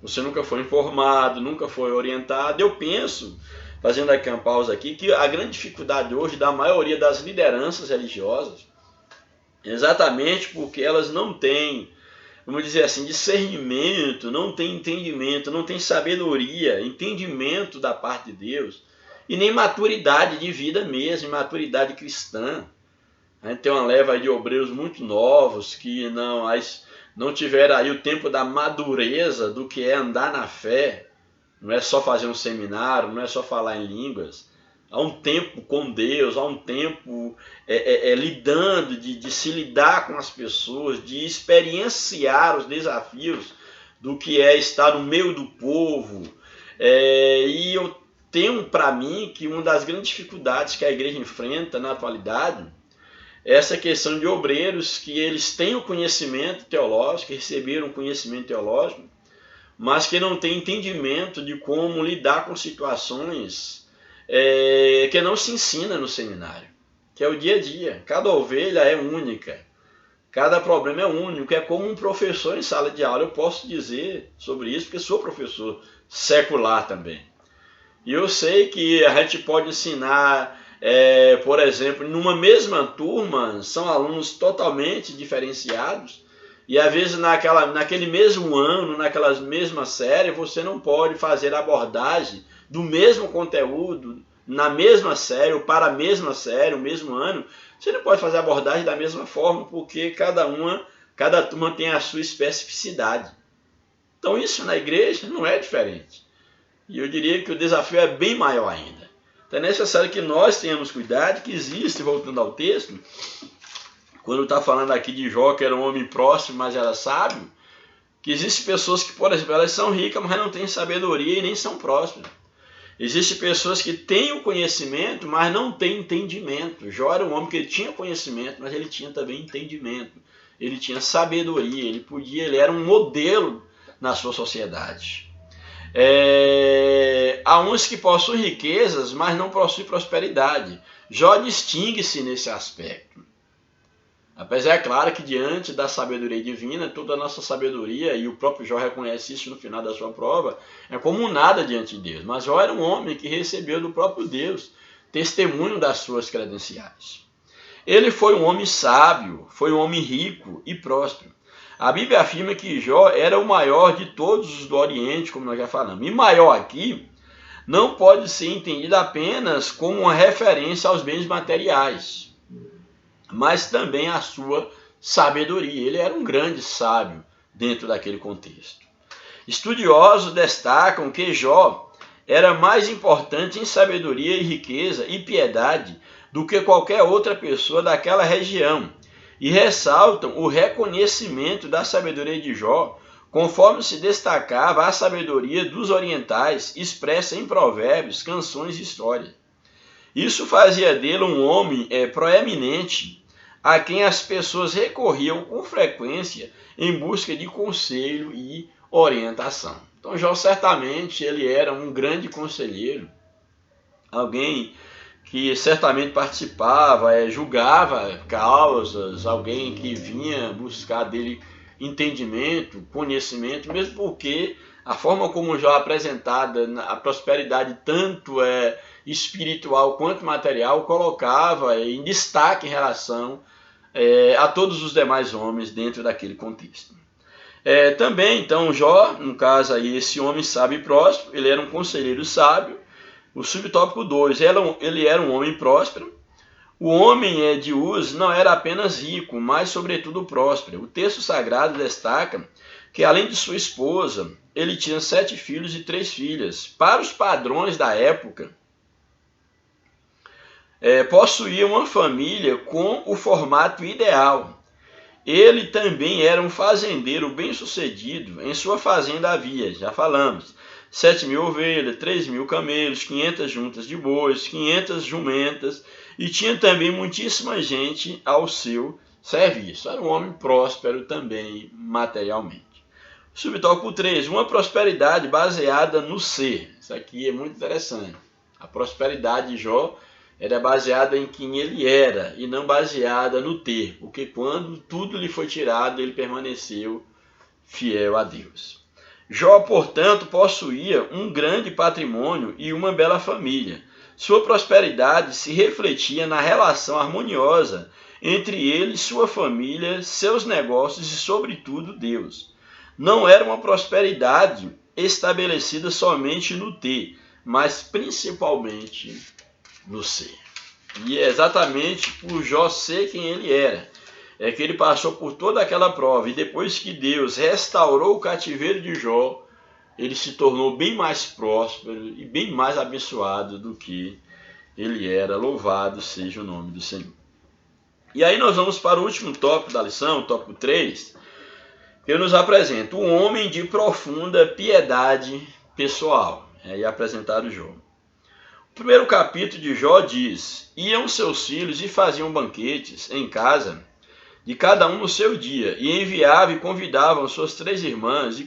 você nunca foi informado, nunca foi orientado. Eu penso, fazendo aqui uma pausa aqui, que a grande dificuldade hoje da maioria das lideranças religiosas é exatamente porque elas não têm vamos dizer assim, discernimento, não tem entendimento, não tem sabedoria, entendimento da parte de Deus, e nem maturidade de vida mesmo, maturidade cristã. A gente tem uma leva de obreiros muito novos que não tiveram aí o tempo da madureza do que é andar na fé. Não é só fazer um seminário, não é só falar em línguas. Há um tempo com Deus, há um tempo lidando, de se lidar com as pessoas, de experienciar os desafios do que é estar no meio do povo. E eu tenho para mim que uma das grandes dificuldades que a igreja enfrenta na atualidade é essa questão de obreiros que eles têm o conhecimento teológico, receberam o conhecimento teológico, mas que não têm entendimento de como lidar com situações que não se ensina no seminário, que é o dia a dia. Cada ovelha é única, cada problema é único, é como um professor em sala de aula. Eu posso dizer sobre isso porque sou professor secular também. E eu sei que a gente pode ensinar, por exemplo, numa mesma turma, são alunos totalmente diferenciados, e às vezes naquele mesmo ano, naquela mesma série, você não pode fazer abordagem do mesmo conteúdo, na mesma série, ou para a mesma série, o mesmo ano. Você não pode fazer abordagem da mesma forma, porque cada turma tem a sua especificidade. Então isso na igreja não é diferente. E eu diria que o desafio é bem maior ainda. Então é necessário que nós tenhamos cuidado, que existe, voltando ao texto, quando está falando aqui de Jó, que era um homem próximo, mas era sábio, que existem pessoas que, por exemplo, elas são ricas, mas não têm sabedoria e nem são prósperas. Existem pessoas que têm o conhecimento, mas não têm entendimento. Jó era um homem que ele tinha conhecimento, mas ele tinha também entendimento. Ele tinha sabedoria, ele era um modelo na sua sociedade. Há uns que possuem riquezas, mas não possuem prosperidade. Jó distingue-se nesse aspecto. Apesar, é claro, que diante da sabedoria divina, toda a nossa sabedoria, e o próprio Jó reconhece isso no final da sua prova, é como nada diante de Deus. Mas Jó era um homem que recebeu do próprio Deus testemunho das suas credenciais. Ele foi um homem sábio, foi um homem rico e próspero. A Bíblia afirma que Jó era o maior de todos os do Oriente, como nós já falamos. E maior aqui não pode ser entendido apenas como uma referência aos bens materiais, mas também a sua sabedoria. Ele era um grande sábio dentro daquele contexto. Estudiosos destacam que Jó era mais importante em sabedoria e riqueza e piedade do que qualquer outra pessoa daquela região, e ressaltam o reconhecimento da sabedoria de Jó, conforme se destacava a sabedoria dos orientais expressa em provérbios, canções e histórias. Isso fazia dele um homem proeminente, a quem as pessoas recorriam com frequência em busca de conselho e orientação. Então Jó certamente ele era um grande conselheiro, alguém que certamente participava, julgava causas, alguém que vinha buscar dele entendimento, conhecimento, mesmo porque a forma como Jó é apresentada, a prosperidade tanto espiritual quanto material, colocava em destaque em relação a todos os demais homens dentro daquele contexto. Também, então, Jó, no caso aí, esse homem sábio e próspero, ele era um conselheiro sábio. O subtópico 2, ele era um homem próspero. O homem de Uz não era apenas rico, mas sobretudo próspero. O texto sagrado destaca que, além de sua esposa, ele tinha 7 filhos e 3 filhas. Para os padrões da época, possuía uma família com o formato ideal. Ele também era um fazendeiro bem-sucedido. Em sua fazenda havia, já falamos, 7.000 ovelhas, 3.000 camelos, 500 juntas de bois, 500 jumentas, e tinha também muitíssima gente ao seu serviço. Era um homem próspero também materialmente. Subtópico 3, uma prosperidade baseada no ser. Isso aqui é muito interessante. A prosperidade de Jó era baseada em quem ele era e não baseada no ter, porque quando tudo lhe foi tirado, ele permaneceu fiel a Deus. Jó, portanto, possuía um grande patrimônio e uma bela família. Sua prosperidade se refletia na relação harmoniosa entre ele, sua família, seus negócios e, sobretudo, Deus. Não era uma prosperidade estabelecida somente no ter, mas principalmente no ser. E é exatamente por Jó ser quem ele era, é que ele passou por toda aquela prova, e depois que Deus restaurou o cativeiro de Jó, ele se tornou bem mais próspero e bem mais abençoado do que ele era. Louvado seja o nome do Senhor. E aí nós vamos para o último tópico da lição, o tópico 3, que nos apresenta um homem de profunda piedade pessoal. É aí apresentado Jó. O primeiro capítulo de Jó diz: iam seus filhos e faziam banquetes em casa, de cada um no seu dia, e enviavam e convidavam suas 3 irmãs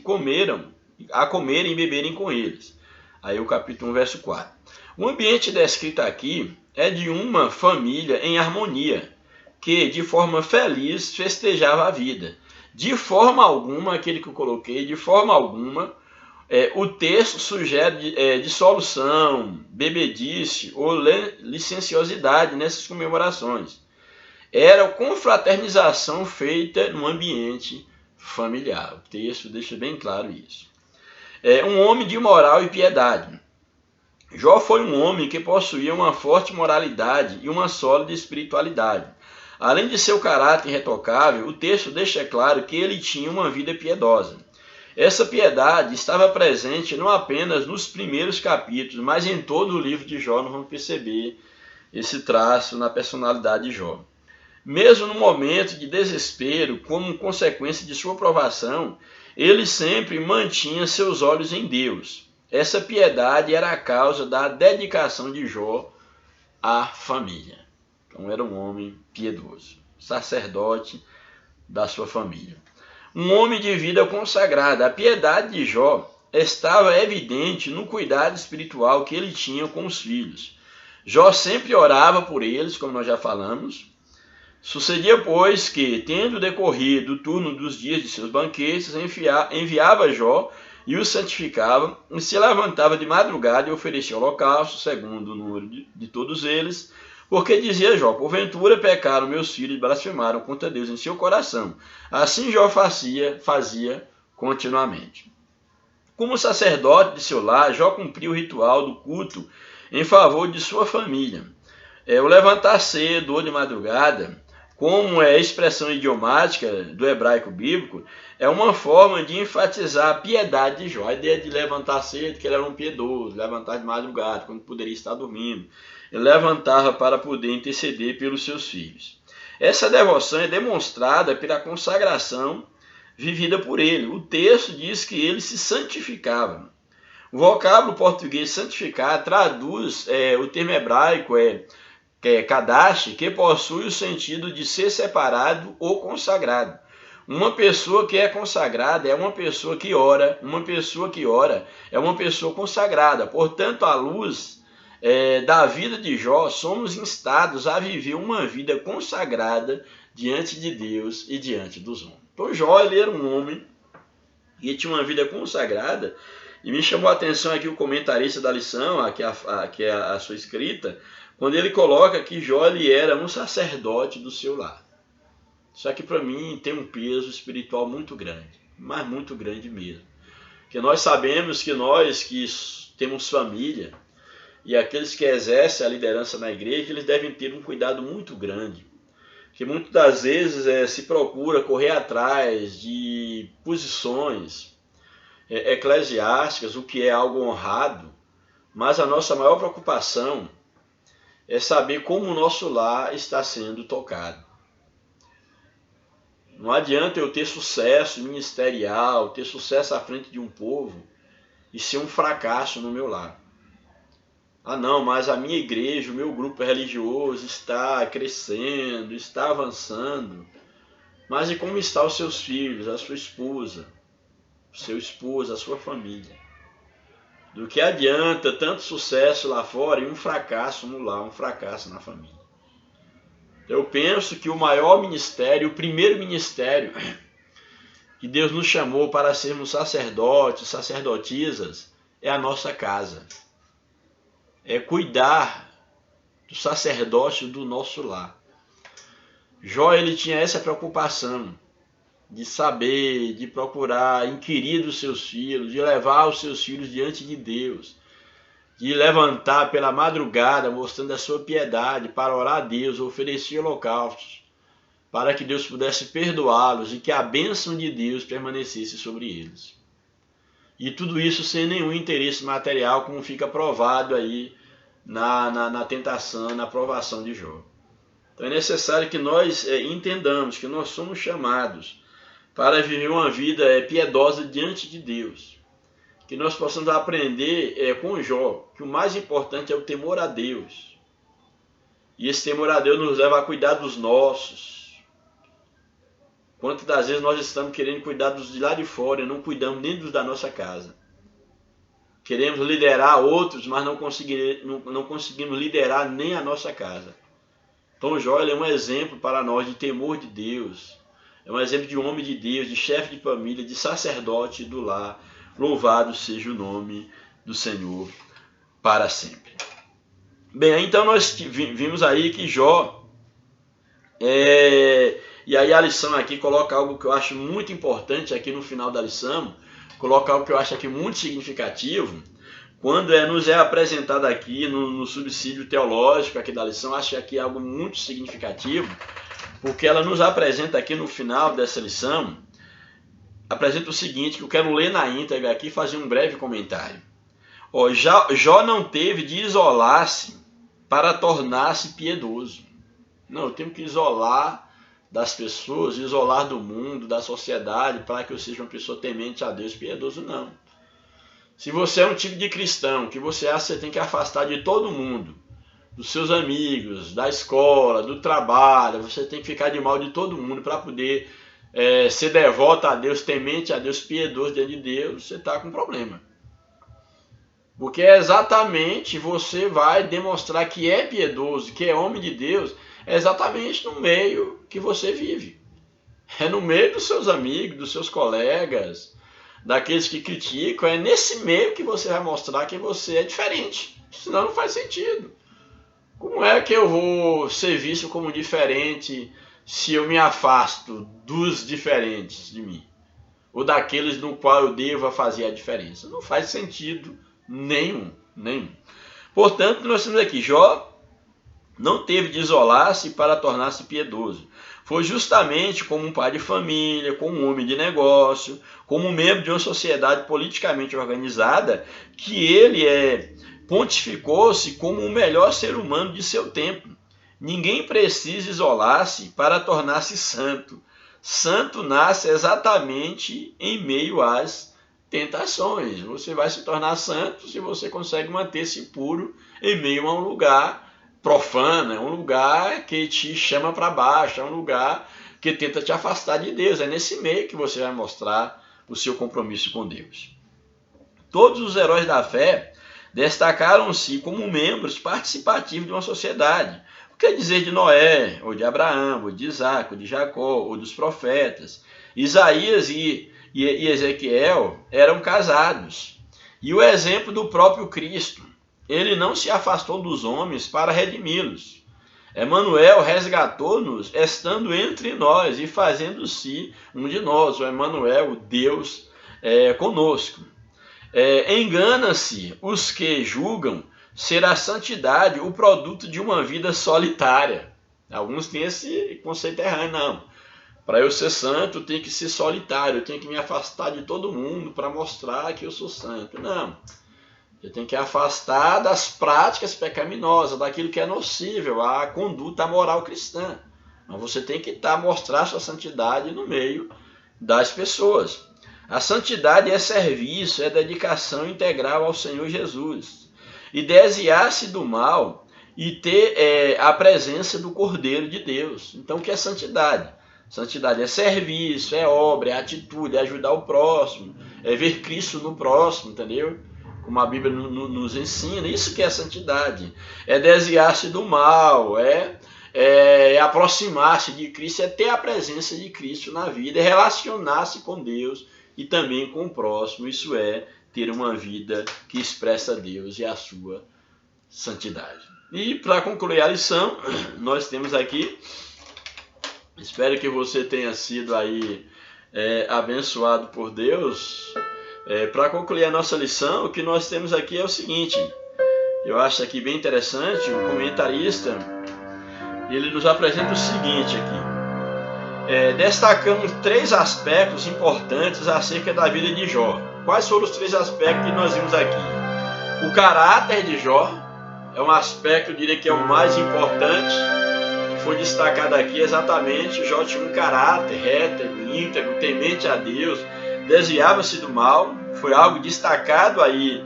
a comerem e beberem com eles. Aí o capítulo 1, verso 4. O ambiente descrito aqui é de uma família em harmonia, que de forma feliz festejava a vida. De forma alguma, aquele que eu coloquei, de forma alguma, o texto sugere dissolução, bebedice ou licenciosidade nessas comemorações. Era a confraternização feita no ambiente familiar. O texto deixa bem claro isso. Um homem de moral e piedade. Jó foi um homem que possuía uma forte moralidade e uma sólida espiritualidade. Além de seu caráter irretocável, o texto deixa claro que ele tinha uma vida piedosa. Essa piedade estava presente não apenas nos primeiros capítulos, mas em todo o livro de Jó. Nós vamos perceber esse traço na personalidade de Jó. Mesmo no momento de desespero, como consequência de sua provação, ele sempre mantinha seus olhos em Deus. Essa piedade era a causa da dedicação de Jó à família. Então era um homem piedoso, sacerdote da sua família. Um homem de vida consagrada. A piedade de Jó estava evidente no cuidado espiritual que ele tinha com os filhos. Jó sempre orava por eles, como nós já falamos. Sucedia, pois, que, tendo decorrido o turno dos dias de seus banquetes, enviava Jó e os santificava, e se levantava de madrugada e oferecia holocausto, segundo o número de todos eles, porque dizia Jó: porventura pecaram meus filhos e blasfemaram contra Deus em seu coração. Assim Jó fazia continuamente. Como sacerdote de seu lar, Jó cumpriu o ritual do culto em favor de sua família. O levantar cedo ou de madrugada, como é a expressão idiomática do hebraico bíblico, é uma forma de enfatizar a piedade de Jó. A ideia de levantar cedo, que ele era um piedoso, levantar de madrugada, quando poderia estar dormindo. Ele levantava para poder interceder pelos seus filhos. Essa devoção é demonstrada pela consagração vivida por ele. O texto diz que ele se santificava. O vocábulo português santificar traduz o termo hebraico kadash, que possui o sentido de ser separado ou consagrado. Uma pessoa que é consagrada é uma pessoa que ora. Uma pessoa que ora é uma pessoa consagrada. Portanto, à luz da vida de Jó, somos instados a viver uma vida consagrada diante de Deus e diante dos homens. Então Jó, ele era um homem que tinha uma vida consagrada, e me chamou a atenção aqui o comentarista da lição, que é a sua escrita, quando ele coloca que Jó, ele era um sacerdote do seu lar. Isso aqui para mim tem um peso espiritual muito grande, mas muito grande mesmo. Porque nós sabemos que nós que temos família, e aqueles que exercem a liderança na igreja, eles devem ter um cuidado muito grande. Que muitas das vezes se procura correr atrás de posições eclesiásticas, o que é algo honrado, mas a nossa maior preocupação é saber como o nosso lar está sendo tocado. Não adianta eu ter sucesso ministerial, ter sucesso à frente de um povo e ser um fracasso no meu lar. Ah não, mas a minha igreja, o meu grupo religioso está crescendo, está avançando. Mas e como estão os seus filhos, a sua esposa, o seu esposo, a sua família? Do que adianta tanto sucesso lá fora e um fracasso no lar, um fracasso na família? Eu penso que o maior ministério, o primeiro ministério que Deus nos chamou para sermos sacerdotes, sacerdotisas, é a nossa casa. É cuidar do sacerdócio do nosso lar. Jó, ele tinha essa preocupação de saber, de procurar inquirir dos seus filhos, de levar os seus filhos diante de Deus, de levantar pela madrugada, mostrando a sua piedade, para orar a Deus, oferecer holocaustos, para que Deus pudesse perdoá-los e que a bênção de Deus permanecesse sobre eles. E tudo isso sem nenhum interesse material, como fica provado aí na tentação, na provação de Jó. Então é necessário que nós entendamos que nós somos chamados para viver uma vida piedosa diante de Deus. Que nós possamos aprender com Jó que o mais importante é o temor a Deus. E esse temor a Deus nos leva a cuidar dos nossos. Quantas das vezes nós estamos querendo cuidar dos de lá de fora e não cuidamos nem dos da nossa casa. Queremos liderar outros, mas não conseguimos liderar nem a nossa casa. Então Jó é um exemplo para nós de temor de Deus. É um exemplo de homem de Deus, de chefe de família, de sacerdote do lar. Louvado seja o nome do Senhor para sempre. Bem, então nós vimos aí que Jó... E aí a lição aqui coloca algo que eu acho muito importante aqui no final da lição. Coloca algo que eu acho aqui muito significativo. Quando nos é apresentado aqui no subsídio teológico aqui da lição, acho que aqui é algo muito significativo. Porque ela nos apresenta aqui no final dessa lição, apresenta o seguinte, que eu quero ler na íntegra aqui e fazer um breve comentário. Jó não teve de isolar-se para tornar-se piedoso. Não, eu tenho que isolar das pessoas, isolar do mundo, da sociedade, para que eu seja uma pessoa temente a Deus, piedoso, não. Se você é um tipo de cristão que você acha que você tem que afastar de todo mundo, dos seus amigos, da escola, do trabalho, você tem que ficar de mal de todo mundo para poder ser devoto a Deus, temente a Deus, piedoso diante de Deus, você está com problema. Porque exatamente você vai demonstrar que é piedoso, que é homem de Deus, exatamente no meio que você vive. É no meio dos seus amigos, dos seus colegas, daqueles que criticam, é nesse meio que você vai mostrar que você é diferente. Senão não faz sentido. Como é que eu vou ser visto como diferente se eu me afasto dos diferentes de mim? Ou daqueles no qual eu devo fazer a diferença? Não faz sentido nenhum. Portanto, nós temos aqui, Jó não teve de isolar-se para tornar-se piedoso. Foi justamente como um pai de família, como um homem de negócio, como um membro de uma sociedade politicamente organizada, que ele pontificou-se como o melhor ser humano de seu tempo. Ninguém precisa isolar-se para tornar-se santo. Santo nasce exatamente em meio às tentações. Você vai se tornar santo se você consegue manter-se puro em meio a um lugar profano, é um lugar que te chama para baixo, é um lugar que tenta te afastar de Deus. É nesse meio que você vai mostrar o seu compromisso com Deus. Todos os heróis da fé destacaram-se como membros participativos de uma sociedade. O que dizer de Noé, ou de Abraão, ou de Isaac, ou de Jacó, ou dos profetas? Isaías e Ezequiel eram casados. E o exemplo do próprio Cristo. Ele não se afastou dos homens para redimi-los. Emanuel resgatou-nos estando entre nós e fazendo-se um de nós. O Emanuel, o Deus conosco. Engana-se os que julgam ser a santidade o produto de uma vida solitária. Alguns têm esse conceito errado, não. Para eu ser santo, eu tenho que ser solitário, eu tenho que me afastar de todo mundo para mostrar que eu sou santo. Não. Você tem que afastar das práticas pecaminosas, daquilo que é nocível, a conduta moral cristã. Mas você tem que mostrar sua santidade no meio das pessoas. A santidade é serviço, é dedicação integral ao Senhor Jesus. E desviar-se do mal e ter a presença do Cordeiro de Deus. Então, o que é santidade? Santidade é serviço, é obra, é atitude, é ajudar o próximo, é ver Cristo no próximo, entendeu? Como a Bíblia nos ensina, isso que é santidade. É desviar-se do mal, é aproximar-se de Cristo, é ter a presença de Cristo na vida, é relacionar-se com Deus e também com o próximo. Isso é ter uma vida que expressa Deus e a sua santidade. E para concluir a lição, nós temos aqui Espero que você tenha sido aí abençoado por Deus. Para concluir a nossa lição, o que nós temos aqui é o seguinte. Eu acho aqui bem interessante, o comentarista, ele nos apresenta o seguinte aqui. Destacamos 3 aspectos importantes acerca da vida de Jó. Quais foram os 3 aspectos que nós vimos aqui? O caráter de Jó é um aspecto, eu diria que é o mais importante, que foi destacado aqui exatamente. Jó tinha um caráter reto, íntegro, temente a Deus, desviava-se do mal, foi algo destacado aí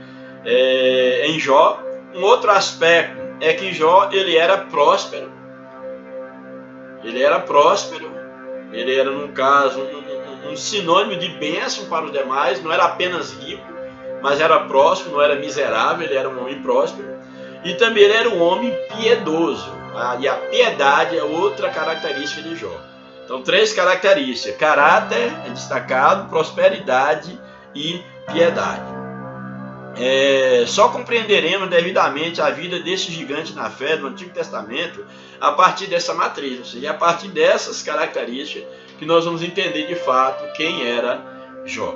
em Jó. Um outro aspecto é que Jó, ele era próspero. Ele era próspero, ele era, no caso, um sinônimo de bênção para os demais, não era apenas rico, mas era próspero, não era miserável, ele era um homem próspero. E também ele era um homem piedoso, e a piedade é outra característica de Jó. Então, 3 características: caráter é destacado, prosperidade e piedade. Só compreenderemos devidamente a vida desse gigante na fé do Antigo Testamento a partir dessa matriz, ou seja, a partir dessas características que nós vamos entender de fato quem era Jó.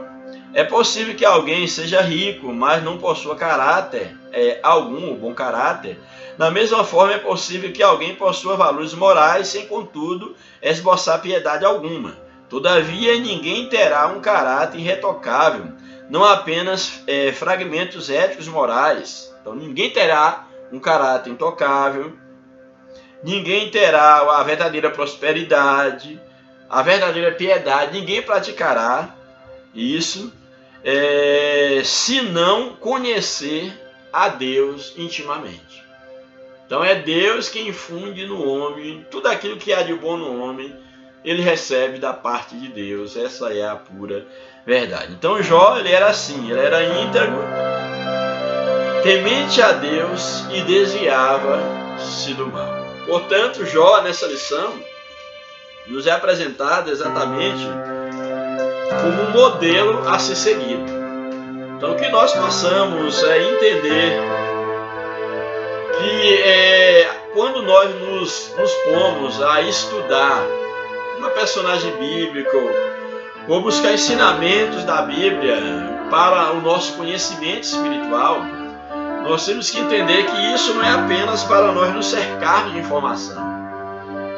É possível que alguém seja rico, mas não possua caráter algum, bom caráter. Da mesma forma, é possível que alguém possua valores morais, sem, contudo, esboçar piedade alguma. Todavia, ninguém terá um caráter irretocável, não apenas fragmentos éticos e morais. Então, ninguém terá um caráter intocável, ninguém terá a verdadeira prosperidade, a verdadeira piedade, ninguém praticará isso se não conhecer a Deus intimamente. Então é Deus quem infunde no homem tudo aquilo que há de bom no homem, ele recebe da parte de Deus. Essa é a pura verdade. Então Jó, ele era assim, ele era íntegro, temente a Deus e desviava-se do mal. Portanto, Jó, nessa lição, nos é apresentado exatamente como um modelo a ser seguido. Então, que nós possamos entender que quando nós nos pomos a estudar uma personagem bíblica ou buscar ensinamentos da Bíblia para o nosso conhecimento espiritual, nós temos que entender que isso não é apenas para nós nos cercarmos de informação.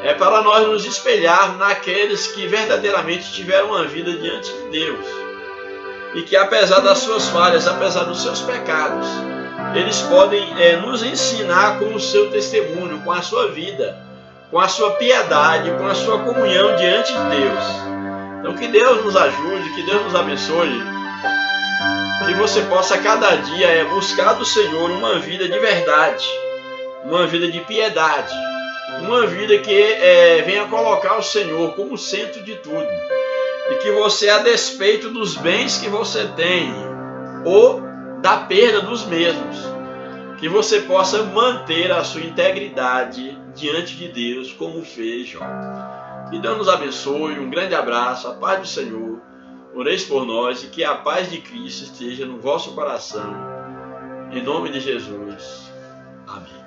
É para nós nos espelharmos naqueles que verdadeiramente tiveram uma vida diante de Deus. E que apesar das suas falhas, apesar dos seus pecados, eles podem nos ensinar com o seu testemunho, com a sua vida, com a sua piedade, com a sua comunhão diante de Deus. Então que Deus nos ajude, que Deus nos abençoe, que você possa cada dia buscar do Senhor uma vida de verdade, uma vida de piedade, uma vida que venha colocar o Senhor como centro de tudo. E que você, a despeito dos bens que você tem, ou da perda dos mesmos, que você possa manter a sua integridade diante de Deus, como fez Jó. Que Deus nos abençoe, um grande abraço, a paz do Senhor, oreis por nós e que a paz de Cristo esteja no vosso coração, em nome de Jesus. Amém.